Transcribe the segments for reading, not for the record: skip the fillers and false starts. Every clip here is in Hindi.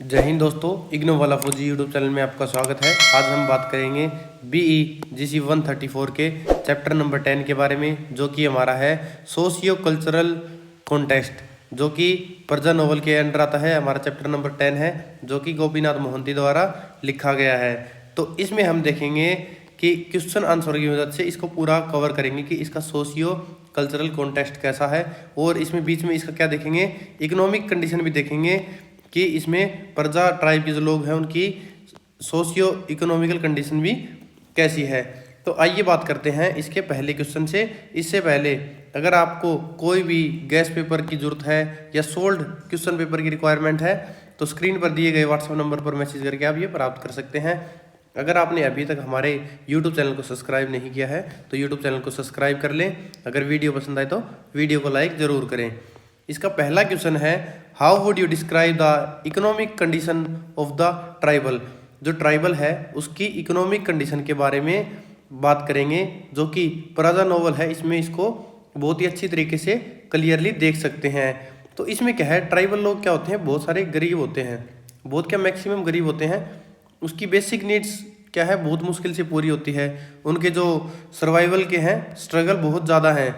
जय हिंद दोस्तों, इग्नो वाला फौजी यूट्यूब चैनल में आपका स्वागत है। आज हम बात करेंगे BE GC 134 के चैप्टर नंबर 10 के बारे में, जो कि हमारा है सोशियो कल्चरल कॉन्टेक्स्ट, जो कि प्रजा नोवेल के अंडर आता है। हमारा चैप्टर नंबर 10 है, जो कि गोपीनाथ मोहंती द्वारा लिखा गया है। तो इसमें हम देखेंगे कि क्वेश्चन आंसर की मदद से इसको पूरा कवर करेंगे कि इसका सोशियो कल्चरल कॉन्टेक्स्ट कैसा है, और इसमें बीच में इसका क्या देखेंगे, इकोनॉमिक कंडीशन भी देखेंगे कि इसमें प्रजा ट्राइब के जो लोग हैं उनकी सोशियो इकोनॉमिकल कंडीशन भी कैसी है। तो आइए बात करते हैं इसके पहले क्वेश्चन से। इससे पहले अगर आपको कोई भी गैस पेपर की जरूरत है या सोल्ड क्वेश्चन पेपर की रिक्वायरमेंट है तो स्क्रीन पर दिए गए व्हाट्सएप नंबर पर मैसेज करके आप ये प्राप्त कर सकते हैं। अगर आपने अभी तक हमारे YouTube चैनल को सब्सक्राइब नहीं किया है तो YouTube चैनल को सब्सक्राइब कर लें। अगर वीडियो पसंद आए तो वीडियो को लाइक ज़रूर करें। इसका पहला क्वेश्चन है, how would you describe the economic condition of the tribal. जो ट्राइबल है उसकी इकोनॉमिक कंडीशन के बारे में बात करेंगे, जो कि प्रजा नोवेल है, इसमें इसको बहुत ही अच्छी तरीके से क्लियरली देख सकते हैं। तो इसमें क्या है, ट्राइबल लोग क्या होते हैं, बहुत सारे गरीब होते हैं, बहुत क्या मैक्सिमम गरीब होते हैं। उसकी बेसिक नीड्स क्या है, बहुत मुश्किल से पूरी होती है। उनके जो सर्वाइवल के हैं स्ट्रगल बहुत ज़्यादा हैं।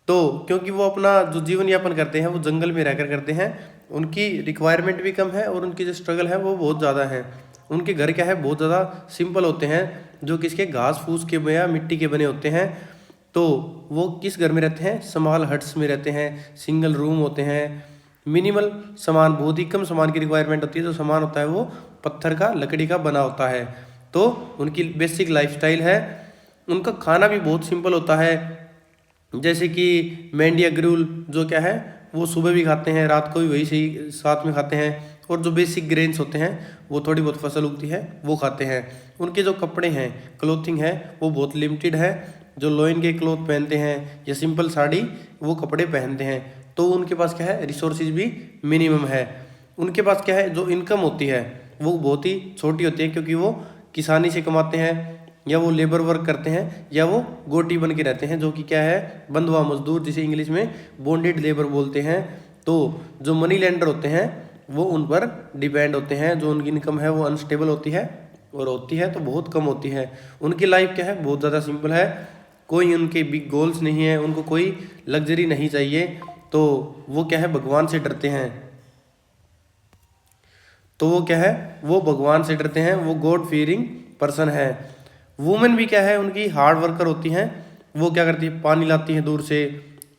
तो क्योंकि वो अपना जो जीवन यापन करते हैं वो जंगल में रहकर करते हैं, उनकी रिक्वायरमेंट भी कम है और उनकी जो स्ट्रगल है वो बहुत ज़्यादा है। उनके घर क्या है, बहुत ज़्यादा सिंपल होते हैं, जो किसके घास फूस के या मिट्टी के बने होते हैं। तो वो किस घर में रहते हैं, स्मॉल हट्स में रहते हैं, सिंगल रूम होते हैं, मिनिमल सामान, बहुत ही कम सामान की रिक्वायरमेंट होती है। जो सामान होता है वो पत्थर का, लकड़ी का बना होता है। तो उनकी बेसिक लाइफस्टाइल है। उनका खाना भी बहुत सिंपल होता है, जैसे कि मेंडिया ग्रूल जो क्या है वो सुबह भी खाते हैं, रात को भी वही सही साथ में खाते हैं। और जो बेसिक ग्रेन्स होते हैं, वो थोड़ी बहुत फसल उगती है वो खाते हैं। उनके जो कपड़े हैं, क्लोथिंग है, वो बहुत लिमिटेड है। जो लोइन के क्लोथ पहनते हैं या सिंपल साड़ी वो कपड़े पहनते हैं। तो उनके पास क्या है, रिसोर्सेज भी मिनिमम है। उनके पास क्या है, जो इनकम होती है वो बहुत ही छोटी होती है, क्योंकि वो किसानी से कमाते हैं, या वो लेबर वर्क करते हैं, या वो गोटी बन के रहते हैं, जो कि क्या है, बंधुआ मजदूर, जिसे इंग्लिश में बॉन्डेड लेबर बोलते हैं। तो जो मनी लेंडर होते हैं वो उन पर डिपेंड होते हैं। जो उनकी इनकम है वो अनस्टेबल होती है, और होती है तो बहुत कम होती है। उनकी लाइफ क्या है, बहुत ज़्यादा सिंपल है। कोई उनके बिग गोल्स नहीं है, उनको कोई लग्जरी नहीं चाहिए। तो वो क्या है, भगवान से डरते हैं। तो वो क्या है, वो भगवान से डरते हैं, वो गॉड फीयरिंग पर्सन है। वुमेन भी क्या है, उनकी हार्ड वर्कर होती हैं। वो क्या करती है, पानी लाती हैं दूर से,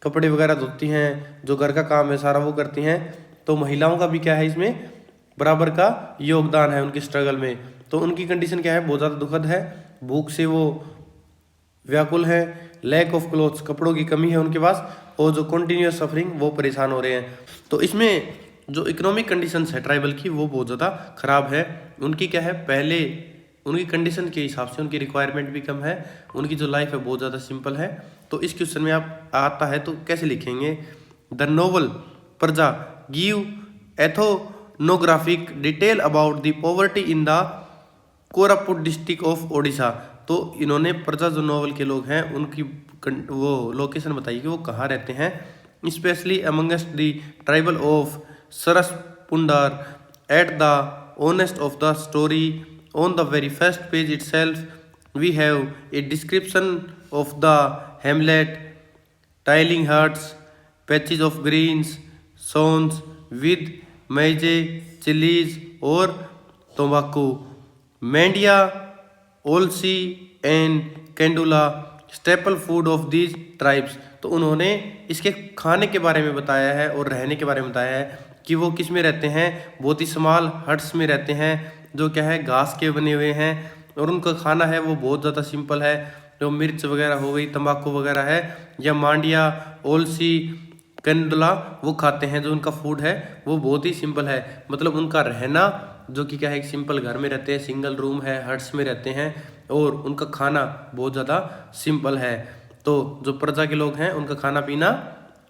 कपड़े वगैरह धोती हैं, जो घर का काम है सारा वो करती हैं। तो महिलाओं का भी क्या है, इसमें बराबर का योगदान है उनकी स्ट्रगल में। तो उनकी कंडीशन क्या है, बहुत ज़्यादा दुखद है। भूख से वो व्याकुल है, लैक ऑफ क्लोथ्स, कपड़ों की कमी है उनके पास, और जो कंटिन्यूस सफरिंग, वो परेशान हो रहे हैं। तो इसमें जो इकोनॉमिक कंडीशंस है ट्राइबल की, वो बहुत ज़्यादा खराब है। उनकी क्या है, पहले उनकी कंडीशन के हिसाब से उनकी रिक्वायरमेंट भी कम है, उनकी जो लाइफ है बहुत ज़्यादा सिंपल है। तो इस क्वेश्चन में आप आता है तो कैसे लिखेंगे, the novel Paraja give ethnographic detail about the poverty in the Koraput district of Odisha. तो इन्होंने प्रजा जो नोवेल के लोग हैं उनकी वो लोकेशन बताई कि वो कहाँ रहते हैं, specially amongst the tribal of Sarsupadar at the onset of the story. On the very first page itself, we have a description of the hamlet, tiling huts, patches of greens, zones with maize, chilies और tobacco, mandia, olsi and candula, staple food of these tribes। तो उन्होंने इसके खाने के बारे में बताया है और रहने के बारे में बताया है कि वो किस में रहते हैं, बहुत ही स्मॉल हट्स में रहते हैं, जो क्या है घास के बने हुए हैं। और उनका खाना है वो बहुत ज़्यादा सिंपल है, जो मिर्च वगैरह हो गई, तंबाकू वगैरह है, या मांडिया, ओलसी, कंडला वो खाते हैं। जो उनका फूड है वो बहुत ही सिंपल है। मतलब उनका रहना जो कि क्या है, एक सिंपल घर में रहते हैं, सिंगल रूम है, हट्स में रहते हैं, और उनका खाना बहुत ज़्यादा सिंपल है। तो जो प्रजा के लोग हैं उनका खाना पीना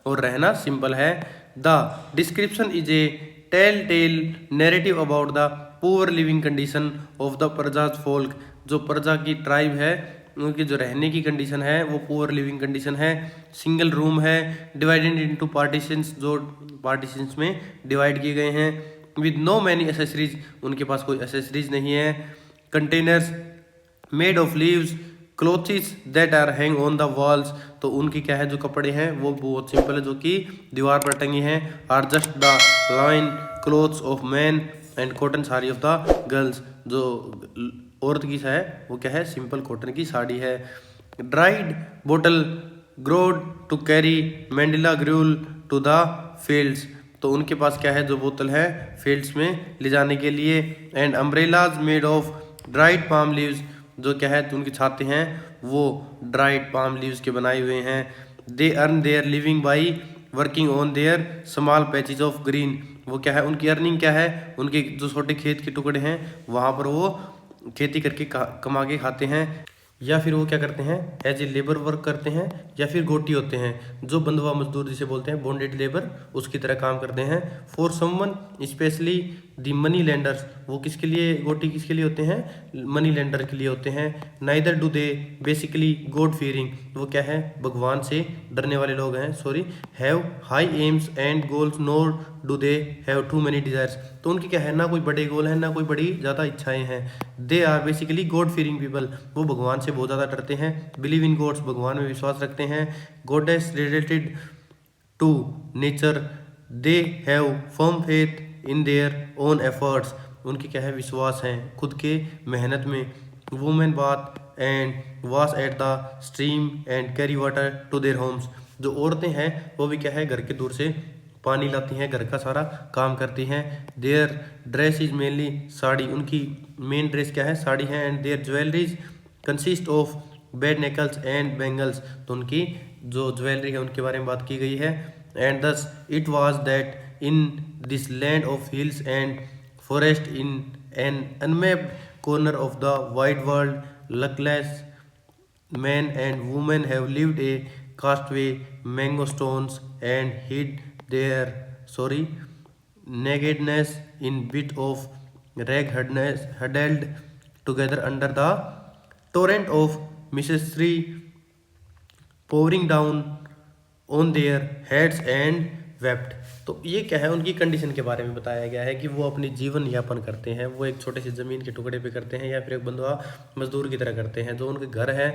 और रहना सिंपल है। The description is a tale tale narrative about the poor living condition of the Parajas folk. जो प्रजा की ट्राइब है उनकी जो रहने की कंडीशन है वो पुअर लिविंग कंडीशन है। सिंगल रूम है, डिवाइडेड इनटू पार्टीशंस, जो पार्टीशंस में डिवाइड किए गए हैं। विद नो मैनी एसेसरीज, उनके पास कोई एसेसरीज नहीं है। Containers made of leaves, clothes that are hang on the walls, तो उनकी क्या है जो कपड़े हैं वो बहुत सिंपल है जो कि दीवार पर टंगी हैं। Are just the line clothes of man and cotton sari of the girls, जो औरत की है वो क्या है सिंपल कॉटन की साड़ी है। Dried bottle gourds to carry mandia gruel to the fields, तो उनके पास क्या है जो बोतल है फील्ड्स में ले जाने के लिए। And umbrellas made of dried palm leaves, जो क्या है तो उनकी छाते हैं वो ड्राइड पाम लीव्स के बनाए हुए हैं। They earn their living by working on their small patches of green, वो क्या है उनकी अर्निंग क्या है, उनके जो छोटे खेत के टुकड़े हैं वहाँ पर वो खेती करके कमा के खाते हैं, या फिर वो क्या करते हैं एज ए लेबर वर्क करते हैं, या फिर गोटी होते हैं जो बंधुआ मजदूर जिसे बोलते हैं बॉन्डेड लेबर, उसकी तरह काम करते हैं। For someone specially the money lenders, वो किसके लिए गोटी किसके लिए होते हैं मनी लेंडर के लिए होते हैं। Neither do they basically God fearing, वो क्या है भगवान से डरने वाले लोग हैं, sorry have high aims and goals nor do they have too many desires, तो उनकी क्या है ना कोई बड़े गोल हैं ना कोई बड़ी ज़्यादा इच्छाएं हैं। They are basically God fearing people, वो भगवान से बहुत ज़्यादा डरते हैं। बिलीव इन गॉड्स, भगवान में विश्वास रखते हैं। Goddess related to nature, they have firm faith in their own efforts, उनकी क्या है विश्वास हैं खुद के मेहनत में। Women bath and wash at the stream and carry water to their homes, जो औरतें हैं वो भी क्या है घर के दूर से पानी लाती हैं, घर का सारा काम करती हैं। Their dress is mainly sari, उनकी मेन ड्रेस क्या है साड़ी है। And their jewelleries consist of bead necklaces and bangles, तो उनकी जो ज्वेलरी है उनके बारे में बात की गई है। And thus it was that in this land of hills and forest in an unmapped corner of the wide world luckless men and women have lived a castaway mango stones and hid their nakedness in bit of rag huddled together under the torrent of Mississippi pouring down on their heads and wept। तो ये क्या है उनकी कंडीशन के बारे में बताया गया है कि वो अपनी जीवन यापन करते हैं, वो एक छोटे से ज़मीन के टुकड़े पे करते हैं या फिर एक बंधुआ मजदूर की तरह करते हैं। जो उनके घर है,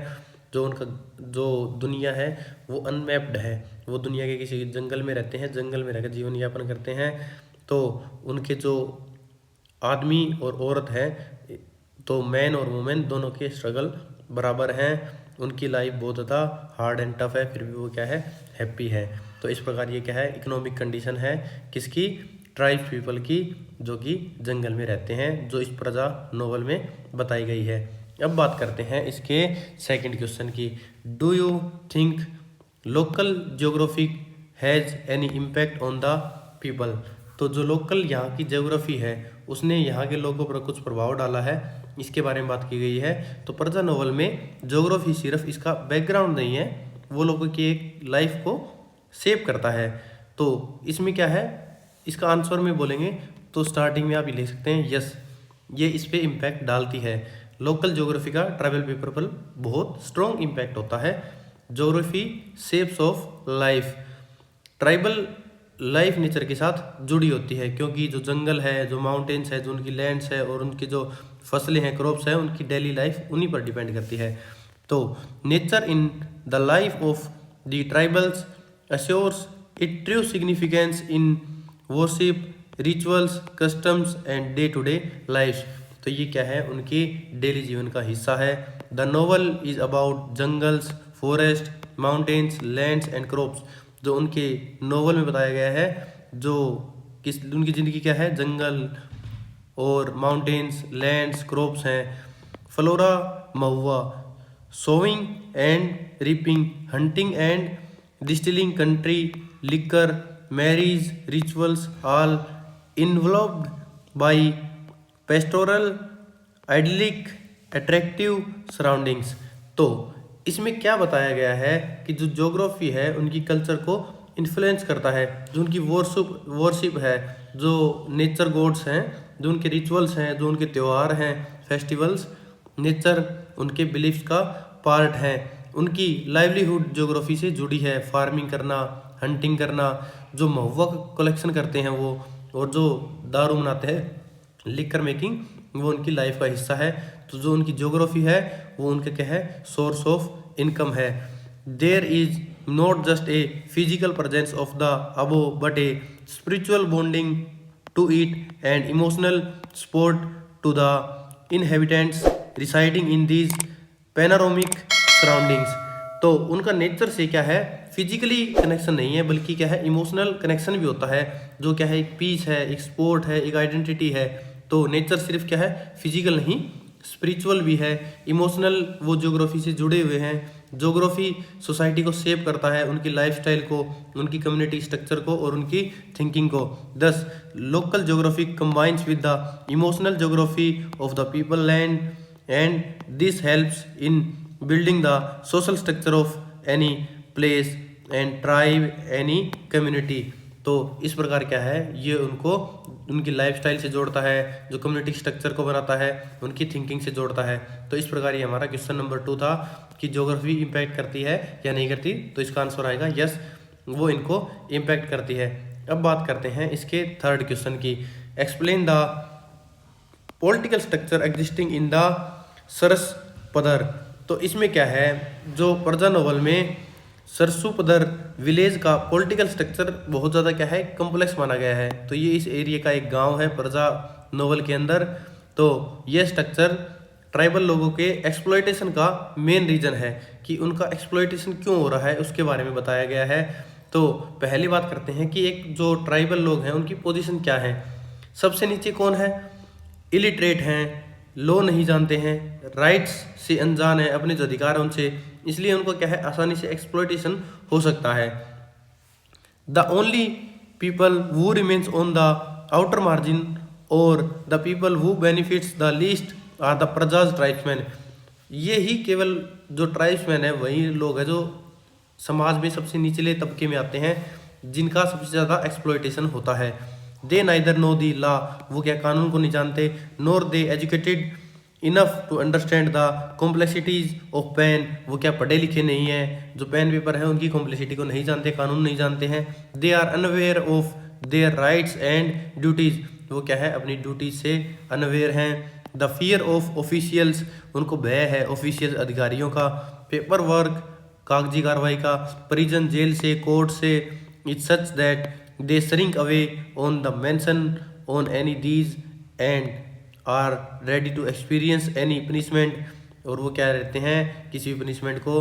जो उनका जो दुनिया है वो अनमैप्ड है, वो दुनिया के किसी जंगल में रहते हैं, जंगल में रहकर जीवन यापन करते हैं। तो उनके जो आदमी और औरत है, तो मैन और वुमेन दोनों के स्ट्रगल बराबर हैं। उनकी लाइफ बहुत ज़्यादा हार्ड एंड टफ है, फिर भी वो क्या है हैप्पी है। तो इस प्रकार ये क्या है इकोनॉमिक कंडीशन है किसकी, ट्राइब्स पीपल की, जो कि जंगल में रहते हैं, जो इस प्रजा नोवेल में बताई गई है। अब बात करते हैं इसके सेकंड क्वेश्चन की। Do you think local geography has any impact on the people, तो जो लोकल यहाँ की ज्योग्राफी है उसने यहाँ के लोगों पर कुछ प्रभाव डाला है, इसके बारे में बात की गई है। तो प्रजा नोवेल में ज्योग्राफी सिर्फ इसका बैकग्राउंड नहीं है, वो लोगों की एक लाइफ को सेव करता है। तो इसमें क्या है, इसका आंसर में बोलेंगे तो स्टार्टिंग में आप ये लिख सकते हैं यस, ये इस पर इम्पैक्ट डालती है। लोकल ज्योग्राफी का ट्रैवल पेपर पर बहुत स्ट्रॉन्ग इम्पैक्ट होता है। Geography shapes of life, tribal life nature के साथ जुड़ी होती है, क्योंकि जो जंगल है, जो माउंटेन्स है, जो उनकी लैंड्स है और उनकी जो फसलें हैं, क्रॉप्स हैं, उनकी डेली लाइफ उन्हीं पर डिपेंड करती है। तो nature in the life of the tribals assures it true significance in worship rituals customs and day to day life, तो ये क्या है उनकी डेली जीवन का हिस्सा है। The novel is about jungles forest mountains lands and crops, जो उनके नोवेल में बताया गया है, जो किस उनकी ज़िंदगी क्या है जंगल और माउंटेन्स लैंड्स क्रॉप्स हैं। Flora mahua sowing and reaping hunting and distilling country liquor marriage rituals all involved by pastoral idyllic attractive surroundings. तो इसमें क्या बताया गया है कि जो ज्योग्राफी है उनकी कल्चर को इन्फ्लुएंस करता है, जो उनकी वर्शिप है, जो नेचर गॉड्स हैं, जो उनके रिचुअल्स हैं, जो उनके त्यौहार हैं फेस्टिवल्स, नेचर उनके बिलीफ्स का पार्ट है। उनकी लाइवलीहुड ज्योग्राफी से जुड़ी है, फार्मिंग करना हंटिंग करना, जो महुआ कलेक्शन करते हैं वो और जो दारू बनाते हैं, लिकर मेकिंग, वो उनकी लाइफ का हिस्सा है। तो जो उनकी ज्योग्राफी है वो उनके क्या है, सोर्स ऑफ इनकम है। There is not just a physical presence of the abode but a spiritual bonding to it and emotional support to the inhabitants residing in these panoramic surroundings. तो उनका नेचर से क्या है, फिजिकली कनेक्शन नहीं है बल्कि क्या है, इमोशनल कनेक्शन भी होता है, जो क्या है एक पीस है, एक स्पोर्ट है, एक आइडेंटिटी है। तो नेचर सिर्फ क्या है, फिजिकल नहीं, स्पिरिचुअल भी है, इमोशनल, वो ज्योग्राफी से जुड़े हुए हैं। ज्योग्राफी सोसाइटी को शेप करता है, उनकी लाइफस्टाइल को, उनकी कम्युनिटी स्ट्रक्चर को और उनकी थिंकिंग को। दस local geography combines with the emotional geography of the people land and this helps in building the social structure of any place and tribe, any community। तो इस प्रकार क्या है, ये उनको उनकी लाइफस्टाइल से जोड़ता है, जो कम्युनिटी स्ट्रक्चर को बनाता है, उनकी थिंकिंग से जोड़ता है। तो इस प्रकार ये हमारा क्वेश्चन नंबर 2 था कि ज्योग्राफी इम्पैक्ट करती है या नहीं करती। तो इसका आंसर आएगा यस, वो इनको इम्पैक्ट करती है। अब बात करते हैं इसके थर्ड क्वेश्चन की। Explain the political structure existing in the Sarsupadar. तो इसमें क्या है, जो प्रजा नोवेल में सरसुपदर विलेज का पॉलिटिकल स्ट्रक्चर बहुत ज़्यादा क्या है, कम्प्लेक्स माना गया है। तो ये इस एरिया का एक गांव है प्रजा नोवेल के अंदर। तो ये स्ट्रक्चर ट्राइबल लोगों के एक्सप्लॉयटेशन का मेन रीजन है कि उनका एक्सप्लॉयटेशन क्यों हो रहा है, उसके बारे में बताया गया है। तो पहली बात करते हैं कि एक जो ट्राइबल लोग हैं उनकी पोजीशन क्या है। सबसे नीचे कौन है, इलिटरेट हैं, लॉ नहीं जानते हैं, राइट्स से अनजान है, अपने जो अधिकार है उनसे, इसलिए उनको क्या है, आसानी से एक्सप्लॉयटेशन हो सकता है। The only people who remains on the outer margin और the people who benefits the least are the Parajas tribesman. ये ही केवल जो ट्राइब्समैन है वही लोग हैं जो समाज में सबसे निचले तबके में आते हैं, जिनका सबसे ज़्यादा एक्सप्लॉयटेशन होता है। They neither know the law, वो क्या कानून को नहीं जानते, nor they educated enough to understand the complexities of pen, वो क्या पढ़े लिखे नहीं है, जो पेन पेपर है उनकी कॉम्प्लेक्सिटी को नहीं जानते, कानून नहीं जानते हैं। They are unaware of their rights and duties, वो क्या है, अपनी ड्यूटीज से अनअवेयर हैं। द फियर ऑफ ऑफिशियल्स, उनको भय है ऑफिशियल अधिकारियों का। पेपर वर्क, कागजी कार्रवाई का। प्रिजन, जेल से, कोर्ट से। It's such that they shrink away on the mention on any these and are ready to experience any punishment, और वो क्या रहते हैं, किसी भी पनिशमेंट को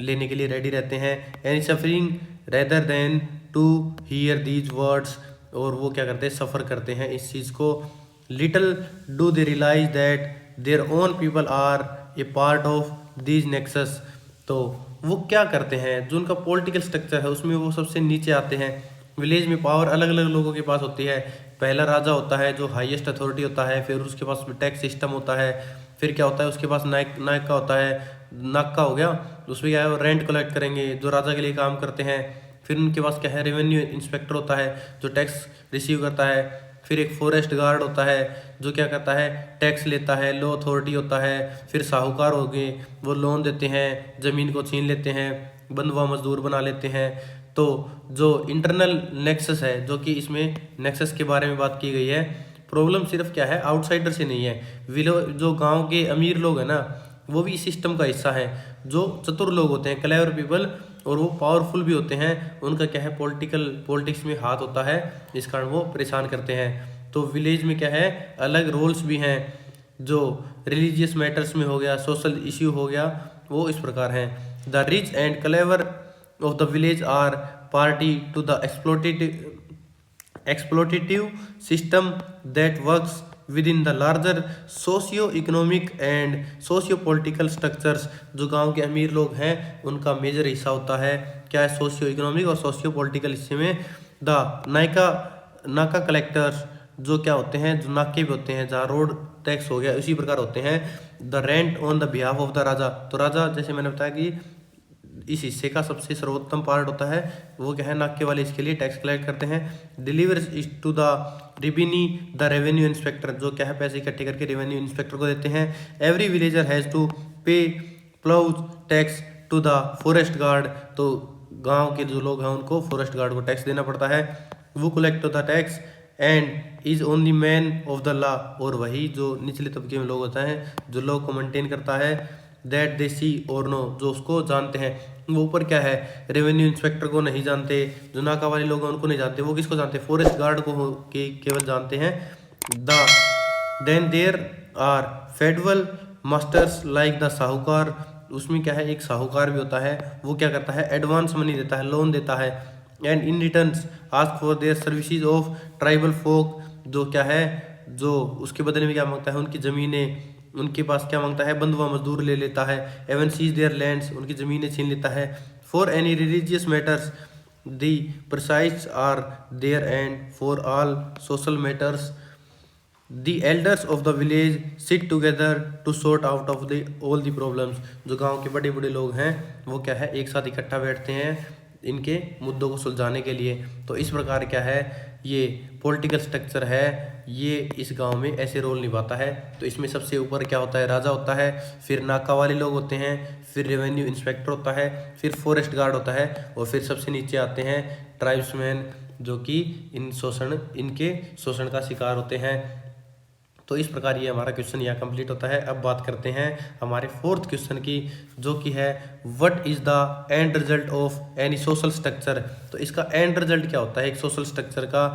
लेने के लिए रेडी रहते हैं। any suffering rather than to hear these words, और वो क्या करते हैं, सफ़र करते हैं इस चीज़ को। little do they realize that their own people are a part of these nexus। तो वो क्या करते हैं, जो उनका पॉलिटिकल स्ट्रक्चर है उसमें वो सबसे नीचे आते हैं। विलेज में पावर अलग अलग लोगों के पास होती है। पहला राजा होता है जो हाईएस्ट अथॉरिटी होता है, फिर उसके पास टैक्स सिस्टम होता है, फिर क्या होता है उसके पास नायक का होता है, नाका हो गया, उसमें क्या है वो रेंट कलेक्ट करेंगे जो राजा के लिए काम करते हैं। फिर उनके पास क्या है, रेवेन्यू इंस्पेक्टर होता है जो टैक्स रिसीव करता है। फिर एक फॉरेस्ट गार्ड होता है जो क्या करता है, टैक्स लेता है। लॉ अथॉरिटी होता है। फिर साहूकार हो गए, वो लोन देते हैं, ज़मीन को छीन लेते हैं, बंधुआ मजदूर बना लेते हैं। तो जो इंटरनल नेक्सस है, जो कि इसमें नेक्सस के बारे में बात की गई है, प्रॉब्लम सिर्फ क्या है, आउटसाइडर से नहीं है। जो गांव के अमीर लोग हैं ना, वो भी इस सिस्टम का हिस्सा है। जो चतुर लोग होते हैं, क्लेवर पीपल, और वो पावरफुल भी होते हैं, उनका क्या है, पॉलिटिक्स में हाथ होता है, इस कारण वो परेशान करते हैं। तो विलेज में क्या है, अलग रोल्स भी हैं, जो रिलीजियस मैटर्स में हो गया, सोशल इश्यू हो गया, वो इस प्रकार हैं। The rich and clever of the village are party to the exploitative system that works within the larger socio-economic and socio-political structures। जो गांव के अमीर लोग हैं उनका मेजर हिस्सा होता है क्या है, सोशियो इकोनॉमिक और सोशियो पॉलिटिकल हिस्से में। द नाका कलेक्टर्स, जो क्या होते हैं, जो नाके पे होते हैं, जहाँ रोड टैक्स हो गया, उसी प्रकार होते हैं। The rent on the behalf of the Raja, तो राजा, जैसे मैंने बताया कि इस हिस्से का सबसे सर्वोत्तम पार्ट होता है, वो क्या है, नाके वाले इसके लिए टैक्स कलेक्ट करते हैं। Delivers to the revenue the revenue inspector, जो क्या है, पैसे इकट्ठे करके रेवेन्यू इंस्पेक्टर को देते हैं। Every villager has to pay ploughs tax to the forest guard, तो गांव के जो लोग हैं उनको फॉरेस्ट गार्ड को टैक्स देना पड़ता है। वो collect the tax and is only man of the law, और वही जो निचले तबके में लोग होता है जो लॉ को मेंटेन करता है, दैट दे सी और नो, जो उसको जानते हैं। वो ऊपर क्या है, रेवेन्यू इंस्पेक्टर को नहीं जानते, जो नाका वाले लोग हैं उनको नहीं जानते, वो किसको जानते हैं, फॉरेस्ट गार्ड को केवल जानते हैं। The then there are federal masters like the sahukar, उसमें क्या है, एक साहूकार भी होता है, वो क्या करता है, एडवांस मनी देता है, लोन देता है। And in return ask for their services of tribal folk, जो क्या है, जो उसके बदले में क्या मांगता है, उनकी ज़मीनें, उनके पास क्या मांगता है, बंधुआ मजदूर ले लेता है। एवन सीज देयर लैंड्स, उनकी ज़मीनें छीन लेता है। For any religious matters the priests are there, and for all social matters the elders of the village sit together to sort out of the all the problems, जो गांव के बड़े बड़े लोग हैं वो क्या है, एक साथ इकट्ठा बैठते हैं इनके मुद्दों को सुलझाने के लिए। तो इस प्रकार क्या है, ये पॉलिटिकल स्ट्रक्चर है, ये इस गांव में ऐसे रोल निभाता है। तो इसमें सबसे ऊपर क्या होता है, राजा होता है, फिर नाका वाले लोग होते हैं, फिर रेवेन्यू इंस्पेक्टर होता है, फिर फॉरेस्ट गार्ड होता है, और फिर सबसे नीचे आते हैं ट्राइब्समैन, जो कि इनके शोषण का शिकार होते हैं। तो इस प्रकार ये हमारा क्वेश्चन यहाँ कंप्लीट होता है। अब बात करते हैं हमारे फोर्थ क्वेश्चन की, जो कि है what is the end result of any social structure. तो इसका एंड रिजल्ट क्या होता है एक सोशल स्ट्रक्चर का,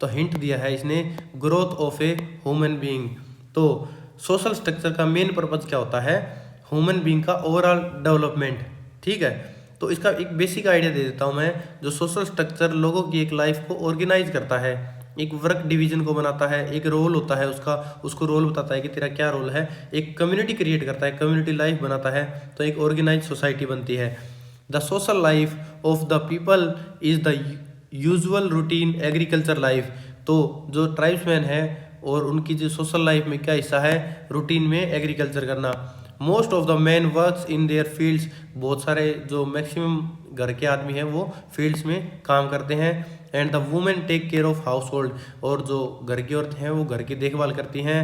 तो हिंट दिया है इसने, growth of a human being. तो सोशल स्ट्रक्चर का मेन पर्पज क्या होता है, ह्यूमन बीइंग का ओवरऑल डेवलपमेंट। ठीक है, तो इसका एक बेसिक आइडिया दे देता हूँ मैं। जो सोशल स्ट्रक्चर लोगों की एक लाइफ को ऑर्गेनाइज करता है, एक वर्क डिवीजन को बनाता है, एक रोल होता है उसका, उसको रोल बताता है कि तेरा क्या रोल है, एक कम्युनिटी क्रिएट करता है, कम्युनिटी लाइफ बनाता है, तो एक ऑर्गेनाइज सोसाइटी बनती है। The social life of the people is the usual routine agriculture life. तो जो ट्राइब्समैन है और उनकी जो सोशल लाइफ में क्या हिस्सा है, रूटीन में एग्रीकल्चर करना। Most of the man works in their fields, बहुत सारे जो मैक्सिमम घर के आदमी हैं वो फील्ड्स में काम करते हैं। And the women take care of household, और जो घर की औरतें हैं वो घर की देखभाल करती हैं।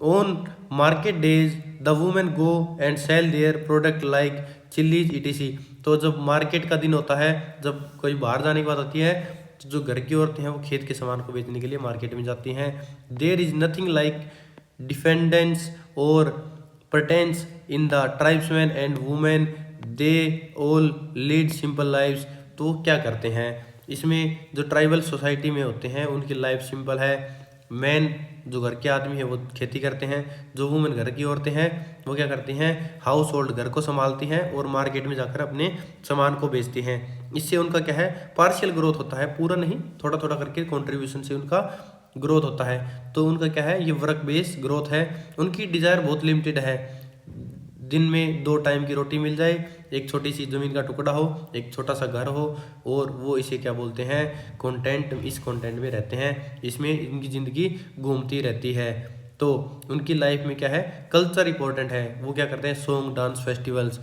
On market days the women go and sell their product like chillies etc. तो जब मार्केट का दिन होता है, जब कोई बाहर जाने की बात होती है, तो जो घर की औरतें हैं वो खेत के सामान को बेचने के लिए मार्केट में जाती हैं। देयर इज नथिंग लाइक डिफेंडेंस और pretends in the tribesman and women, they all lead simple lives. तो वो क्या करते हैं, इसमें जो ट्राइबल सोसाइटी में होते हैं उनकी लाइफ सिंपल है। मैन जो घर के आदमी है वो खेती करते हैं, जो वुमेन घर की औरतें हैं वो क्या करती हैं, हाउस होल्ड घर को संभालती हैं और मार्केट में जाकर अपने सामान को बेचती हैं। इससे उनका क्या है, पार्शियल ग्रोथ होता है, पूरा नहीं, थोड़ा थोड़ा करके कंट्रीब्यूशन से उनका ग्रोथ होता है। तो उनका क्या है, ये वर्क बेस्ड ग्रोथ है। उनकी डिज़ायर बहुत लिमिटेड है, दिन में 2 टाइम की रोटी मिल जाए, एक छोटी सी ज़मीन का टुकड़ा हो, एक छोटा सा घर हो, और वो इसे क्या बोलते हैं, कंटेंट, इस कंटेंट में रहते हैं, इसमें इनकी ज़िंदगी घूमती रहती है। तो उनकी लाइफ में क्या है, कल्चर इंपॉर्टेंट है, वो क्या करते हैं, song dance festivals.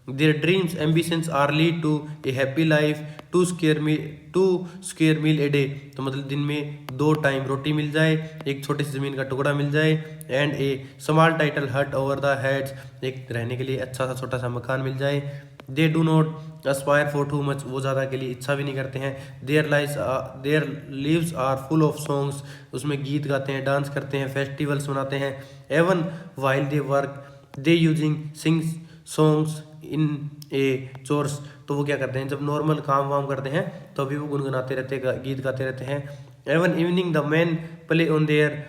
Their dreams ambitions are lead to a happy life, two square meal a day. तो मतलब दिन में 2 टाइम रोटी मिल जाए, एक छोटी सी ज़मीन का टुकड़ा मिल जाए, एंड ए स्मॉल टाइटल हट ओवर द हेड्स, एक रहने के लिए अच्छा सा छोटा सा मकान मिल जाए। They do not aspire for too much, वो ज़्यादा के लिए इच्छा भी नहीं करते हैं। Their lives are full of songs, उसमें गीत गाते हैं, डांस करते हैं, फेस्टिवल्स मनाते हैं। Even while they work they using sing songs in a chorus. तो वो क्या करते हैं, जब नॉर्मल काम वाम करते हैं तो अभी वो गुनगुनाते रहते हैं, गीत गाते रहते हैं। Even evening the man play on their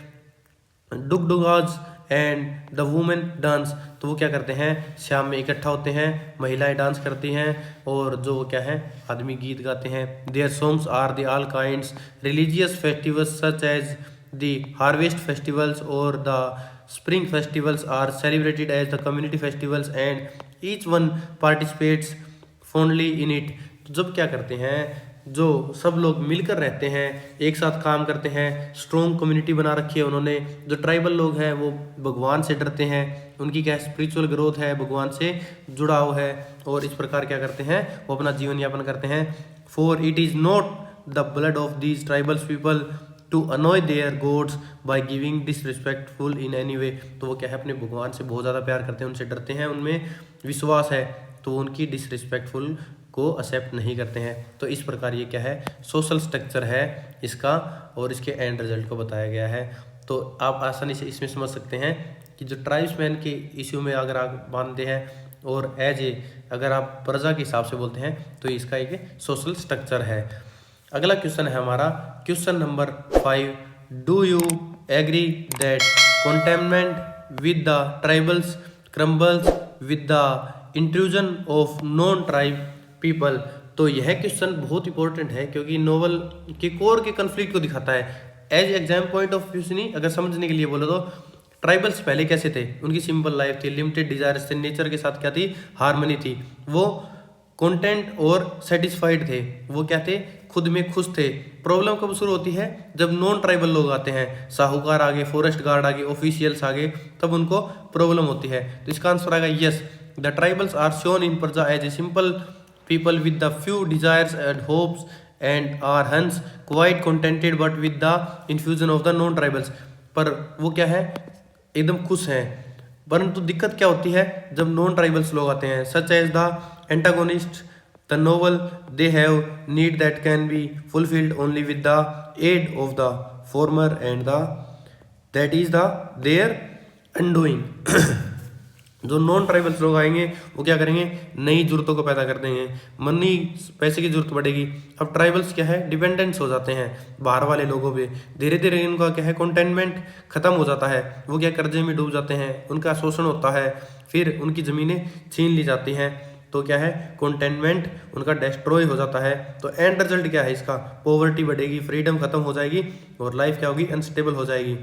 dugdugas and the women dance. तो वो क्या करते हैं, शाम में इकट्ठा होते हैं, महिलाएं डांस करती हैं, और जो क्या है, आदमी गीत गाते हैं। Their songs are the all kinds religious festivals such as the harvest festivals और the spring festivals are celebrated as the community festivals and each one participates fondly in it. तो जब क्या करते हैं, जो सब लोग मिलकर रहते हैं, एक साथ काम करते हैं, स्ट्रॉन्ग कम्युनिटी बना रखी है उन्होंने। जो ट्राइबल लोग हैं वो भगवान से डरते हैं, उनकी क्या स्पिरिचुअल ग्रोथ है, भगवान से जुड़ाव है, और इस प्रकार क्या करते हैं, वो अपना जीवन यापन करते हैं। For it is not the blood of these tribals people to annoy their gods by giving disrespectful in any way. तो वो क्या है, अपने भगवान से बहुत ज़्यादा प्यार करते हैं, उनसे डरते हैं, उनमें विश्वास है, तो उनकी डिसरिस्पेक्टफुल को एक्सेप्ट नहीं करते हैं। तो इस प्रकार ये क्या है, सोशल स्ट्रक्चर है इसका, और इसके एंड रिजल्ट को बताया गया है। तो आप आसानी से इसमें समझ सकते हैं कि जो ट्राइब्समैन के इश्यू में अगर आप मानते हैं और एज ए अगर आप प्रजा के हिसाब से बोलते हैं तो इसका एक सोशल स्ट्रक्चर है। अगला क्वेश्चन है हमारा question number 5, do you agree that containment with the tribals crumbles with the intrusion of non tribe people. तो यह क्वेश्चन बहुत इंपॉर्टेंट है क्योंकि नोवेल के कोर के कन्फ्लिक्ट को दिखाता है। As exam point of view से नहीं, अगर समझने के लिए बोलो तो ट्राइबल्स पहले कैसे थे, उनकी सिंपल लाइफ थी, लिमिटेड डिजायर्स थे, नेचर के साथ क्या थी, हार्मनी थी, वो कंटेंट और सेटिस्फाइड थे, वो क्या थे, खुद में खुश थे। प्रॉब्लम कब शुरू होती है, जब नॉन ट्राइबल लोग आते हैं, साहूकार आगे, फॉरेस्ट गार्ड आगे, ऑफिशियल्स आगे, तब उनको प्रॉब्लम होती है। तो इसका आंसर आएगा yes, the tribals are shown in Paraja as a simple people with the few desires and hopes and are hence quite contented but with the infusion of the non tribals. पर वो क्या है, एकदम खुश हैं, परंतु दिक्कत क्या होती है जब नॉन ट्राइबल्स लोग आते हैं, such as the antagonist the novel they have need that can be fulfilled only with the aid of the former and the that is the their undoing. जो नॉन ट्राइबल्स लोग आएंगे वो क्या करेंगे, नई जरूरतों को पैदा कर देंगे, मनी पैसे की जरूरत बढ़ेगी। अब ट्राइबल्स क्या है, डिपेंडेंट्स हो जाते हैं बाहर वाले लोगों पे, धीरे धीरे इनका क्या है, कंटेनमेंट खत्म हो जाता है, वो क्या कर्जे में डूब जाते हैं, उनका शोषण होता है, फिर उनकी ज़मीनें छीन ली जाती हैं, तो क्या है, कंटेनमेंट उनका डिस्ट्रॉय हो जाता है। तो एंड रिजल्ट क्या है इसका, पॉवर्टी बढ़ेगी, फ्रीडम खत्म हो जाएगी और लाइफ क्या होगी, अनस्टेबल हो जाएगी।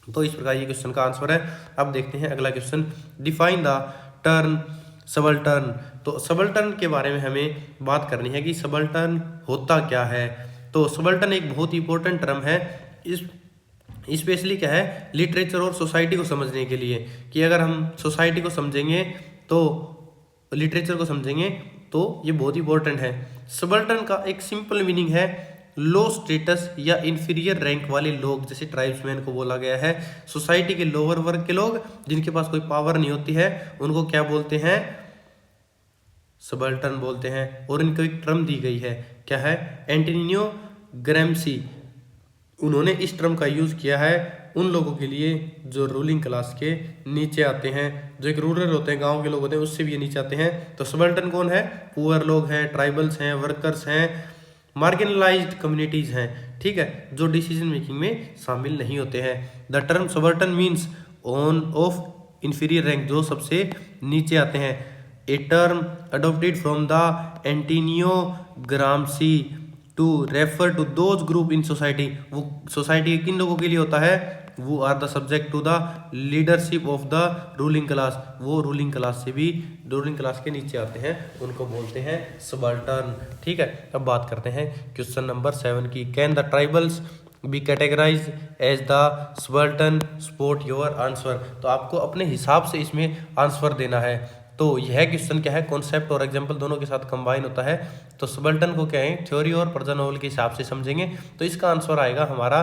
तो इस प्रकार ये क्वेश्चन का आंसर है। अब देखते हैं अगला question, define the term subaltern. तो सबल्टर्न के बारे में हमें बात करनी है कि सबल्टर्न होता क्या है। तो सबल्टर्न एक बहुत इंपॉर्टेंट टर्म है, इस स्पेशली क्या है, लिटरेचर और सोसाइटी को समझने के लिए, कि अगर हम सोसाइटी को समझेंगे तो लिटरेचर को समझेंगे तो ये बहुत इंपॉर्टेंट है। सबल्टर्न का एक सिंपल मीनिंग है लो स्टेटस या इंफीरियर रैंक वाले लोग, जैसे ट्राइब्समैन को बोला गया है, सोसाइटी के लोअर वर्ग के लोग जिनके पास कोई पावर नहीं होती है, उनको क्या बोलते हैं, सबल्टर्न बोलते हैं। और इनको एक टर्म दी गई है, क्या है, एंटोनियो ग्रैम्सी, उन्होंने इस टर्म का यूज किया है उन लोगों के लिए जो रूलिंग क्लास के नीचे आते हैं, जो एक रूरल होते हैं, गांव के लोग होते हैं, उससे भी ये नीचे आते हैं। तो सबल्टर्न कौन है, पुअर लोग हैं, ट्राइबल्स हैं, वर्कर्स हैं, मार्जिनलाइज्ड कम्युनिटीज हैं, ठीक है, जो डिसीजन मेकिंग में शामिल नहीं होते हैं। The term subaltern means on of inferior rank, जो सबसे नीचे आते हैं। A term adopted from the Antonio Gramsci to refer to those group in society, वो सोसाइटी किन लोगों के लिए होता है, वो are the subject to the leadership of the ruling class, वो रूलिंग क्लास से भी, रूलिंग क्लास के नीचे आते हैं, उनको बोलते हैं सबल्टर्न। ठीक है, अब बात करते हैं क्वेश्चन नंबर 7 की, can the tribals be categorize as the subaltern, spot your answer. तो आपको अपने हिसाब से इसमें आंसर देना है। तो यह क्वेश्चन क्या है, कॉन्सेप्ट और एग्जाम्पल दोनों के साथ कंबाइन होता है। तो सबल्टन को क्या है, थ्योरी और प्रजा नोवेल के हिसाब से समझेंगे। तो इसका आंसर आएगा हमारा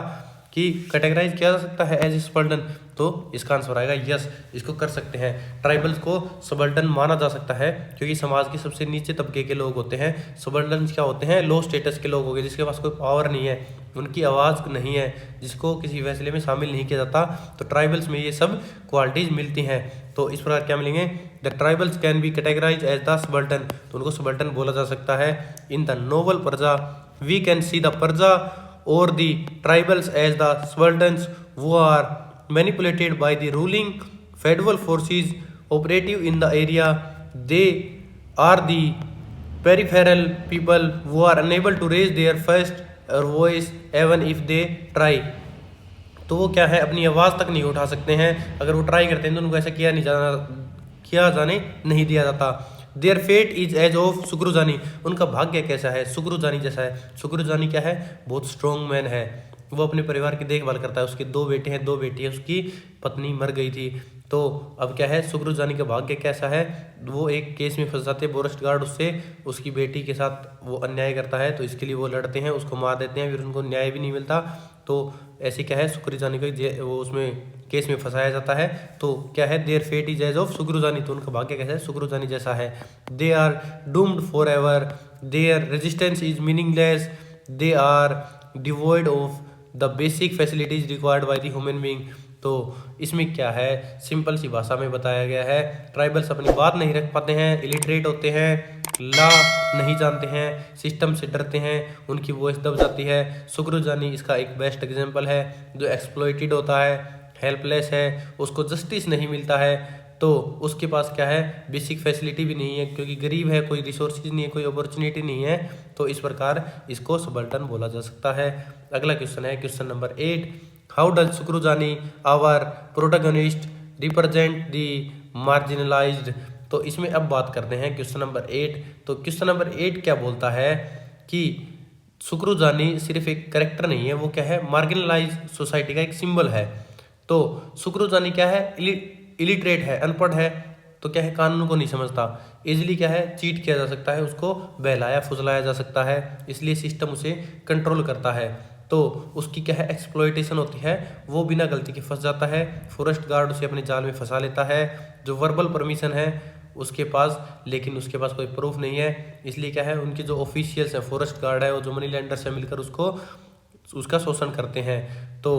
कि कैटेगराइज किया जा सकता है एज सबल्टन, तो इसका आंसर आएगा यस, इसको कर सकते हैं। ट्राइबल्स को सबल्टन माना जा सकता है क्योंकि समाज के सबसे नीचे तबके के लोग होते हैं। सबल्टन क्या होते हैं, लो स्टेटस के लोग हो गए, जिसके पास कोई पावर नहीं है, उनकी आवाज़ नहीं है, जिसको किसी फैसले में शामिल नहीं किया जाता। तो ट्राइबल्स में ये सब क्वालिटीज मिलती हैं। तो इस प्रकार क्या मिलेंगे, the tribals can be categorize as the subaltern, तो उनको सबल्टन बोला जा सकता है। In the novel Paraja we can see the Paraja or the tribals as the subalterns who are manipulated by the ruling federal forces operative in the area. They are the peripheral people who are unable to raise their first voice even if they try. तो वो क्या है, अपनी आवाज़ तक नहीं उठा सकते हैं, अगर वो ट्राई करते हैं तो उनको ऐसा किया जाने नहीं दिया जाता। Their fate is as of Sukru Jani, उनका भाग्य कैसा है, सुक्रुजानी जैसा है। सुक्रुजानी क्या है, बहुत स्ट्रॉन्ग मैन है, वो अपने परिवार की देखभाल करता है, उसके 2 बेटे हैं, 2 बेटी है, उसकी पत्नी मर गई थी। तो अब क्या है, सुक्रुजानी का भाग्य कैसा है, वो एक केस में फंस जाते हैं, फॉरेस्ट गार्ड उससे उसकी बेटी के साथ वो अन्याय करता है, तो इसके लिए वो लड़ते हैं, उसको मार देते हैं, फिर उनको न्याय भी नहीं मिलता। तो ऐसे क्या है, सुक्रुजानी को वो उसमें केस में फंसाया जाता है। तो क्या है, their fate is as of Sukru Jani, तो उनका भाग्य कैसा है, सुक्रुजानी जैसा है। They are doomed forever, their resistance is meaningless, they are devoid of the basic facilities required by the human being. तो इसमें क्या है, सिंपल सी भाषा में बताया गया है, ट्राइबल्स अपनी बात नहीं रख पाते हैं, इलिटरेट होते हैं, लॉ नहीं जानते हैं, सिस्टम से डरते हैं, उनकी वॉइस दब जाती है। सुक्रुजानी इसका एक बेस्ट एग्जांपल है, जो एक्सप्लॉइटेड होता है, हेल्पलेस है, उसको जस्टिस नहीं मिलता है, तो उसके पास क्या है, बेसिक फैसिलिटी भी नहीं है, क्योंकि गरीब है, कोई रिसोर्सेज नहीं है, कोई अपॉर्चुनिटी नहीं है, तो इस प्रकार इसको सबल्टन बोला जा सकता है। अगला क्वेश्चन है question number 8, how does Sukru Jani our protagonist represent the marginalised. तो इसमें अब बात करते हैं क्वेश्चन नंबर 8। तो क्वेश्चन नंबर 8 क्या बोलता है कि सुक्रुजानी सिर्फ एक करेक्टर नहीं है, वो क्या है, मार्जिनलाइज सोसाइटी का एक सिंबल है। तो सुक्रुजानी क्या है, इलिटरेट है, अनपढ़ है, तो क्या है, कानून को नहीं समझता, इजिली क्या है, चीट किया जा सकता है, उसको बहलाया फुसलाया जा सकता है, इसलिए सिस्टम उसे कंट्रोल करता है। तो उसकी क्या है, एक्सप्लॉइटेशन होती है, वो बिना गलती के फंस जाता है, फॉरेस्ट गार्ड उसे अपने जाल में फंसा लेता है, जो वर्बल परमिशन है उसके पास, लेकिन उसके पास कोई प्रूफ नहीं है, इसलिए क्या है, उनके जो ऑफिशियल्स हैं, फॉरेस्ट गार्ड है, वो जो मनी लैंडर से मिलकर उसका शोषण करते हैं। तो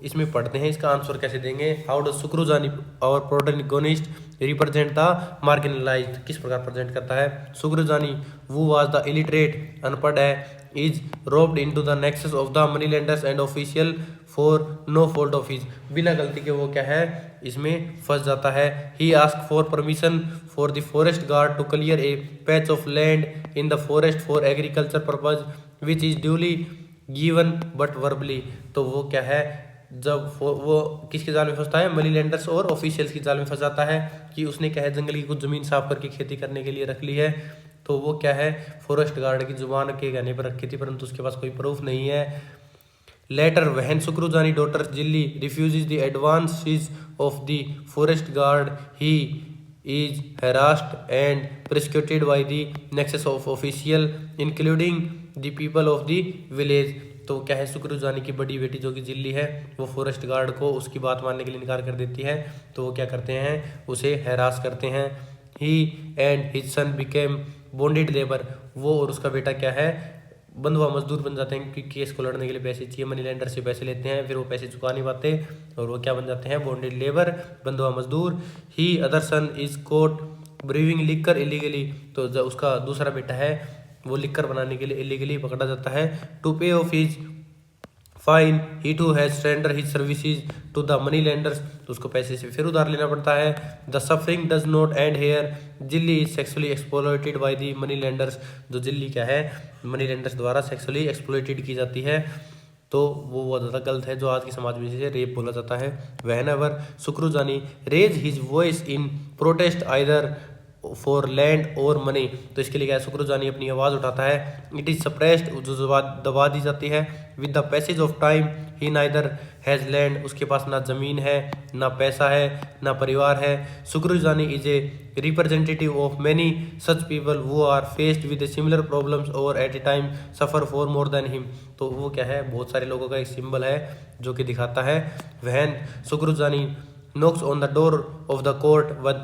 इसमें पढ़ते हैं इसका आंसर कैसे देंगे। How does Sukru Jani our protagonist represent the marginalised, किस प्रकार प्रेजेंट करता है। सुक्रुजानी वो वाज द इलिटरेट, अनपढ़ है, is robbed into the nexus of the money lenders and official for no fault of his, बिना गलती के वो क्या है, इसमें फंस जाता है। He ask for permission for the forest guard to clear a patch of land in the forest for agriculture purpose which is duly given but verbally. तो वो क्या है, जब वो किसके जाल में फंसता है, मनी लेंडर्स और ऑफिशियल्स की जाल में फंस जाता है, कि उसने क्या है, जंगल की कुछ जमीन साफ करके खेती करने के लिए रख ली है, तो वो क्या है, फॉरेस्ट गार्ड की जुबान के कहने पर रखी थी, परंतु उसके पास कोई प्रूफ नहीं है। Later when Sukru Jani daughter Jilli refuses the advances of the forest guard, he is harassed and persecuted by the nexus of official including the people of the village। तो क्या है, सुक्रुजानी की बड़ी बेटी जो कि जिल्ली है, वो फॉरेस्ट गार्ड को उसकी बात मानने के लिए इनकार कर देती है, तो वो क्या करते हैं, उसे हैरास करते हैं। He and his son became bonded labour, वो और उसका बेटा क्या है, बंधुआ मजदूर बन जाते हैं, क्योंकि केस को लड़ने के लिए पैसे चाहिए, मनी लेंडर से पैसे लेते हैं, फिर वो पैसे चुका नहीं पाते, और वो क्या बन जाते हैं, बॉन्डेड लेबर, बंधुआ मजदूर। He other son is caught brewing liquor illegally, तो जो उसका दूसरा बेटा है, वो लिकर बनाने के लिए इलीगली पकड़ा जाता है। To pay off his fine he too has tender his services to the money lenders, तो उसको पैसे से फिर उधार लेना पड़ता है। The suffering does not end here, Jilli is sexually exploited by the money lenders, जो जिल्ली क्या है, मनी लेंडर्स द्वारा सेक्सुअली एक्सप्लॉइटेड की जाती है, तो वो बहुत ज़्यादा गलत है, जो आज के समाज में इसे रेप बोला जाता है। Whenever Sukru Jani raise his voice in protest either for land or money, तो इसके लिए क्या है, सुक्रुजानी अपनी आवाज़ उठाता है, इट इज सप्रेस्ड, जो दबा दी जाती है। With the passage of time he neither has land, उसके पास ना ज़मीन है, ना पैसा है, ना परिवार है। Sukru Jani is a representative of many such people who are faced with similar problems और at a time suffer for more than him, तो वो क्या है, बहुत सारे लोगों का एक सिंबल है, जो कि दिखाता है। When Sukru Jani knocks on the door of the court, व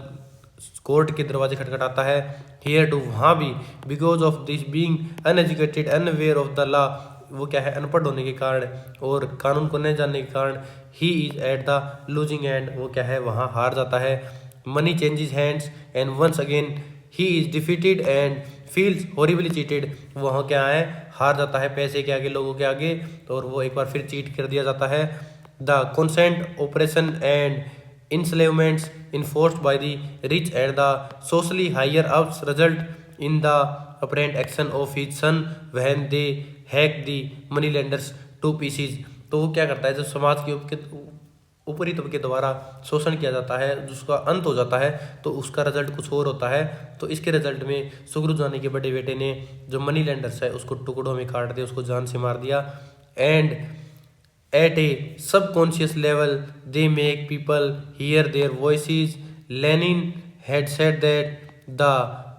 कोर्ट के दरवाजे खटखटाता है, हियर टू, वहाँ भी, because of this being uneducated unaware of the law, वो क्या है, अनपढ़ होने के कारण और कानून को नहीं जानने के कारण, he is at the losing end, वो क्या है, वहाँ हार जाता है। Money changes hands and once again he is defeated and feels horribly cheated, वहाँ क्या है, हार जाता है पैसे के आगे, लोगों के आगे, तो और वो एक बार फिर चीट कर दिया जाता है। The consent operation and enslavements enforced by the rich and the socially higher ups result in the apparent action of his son when they hack the money lenders to pieces। तो वो क्या करता है, जब समाज के ऊपरी तबके द्वारा शोषण किया जाता है, जिसका अंत हो जाता है, तो उसका रिजल्ट कुछ और होता है। तो इसके रिजल्ट में सुक्रुजानी के बड़े बेटे ने जो मनी लेंडर्स है उसको टुकड़ों में काट दिया, उसको जान से मार दिया। And at a subconscious level they make people hear their voices। Lenin had said that the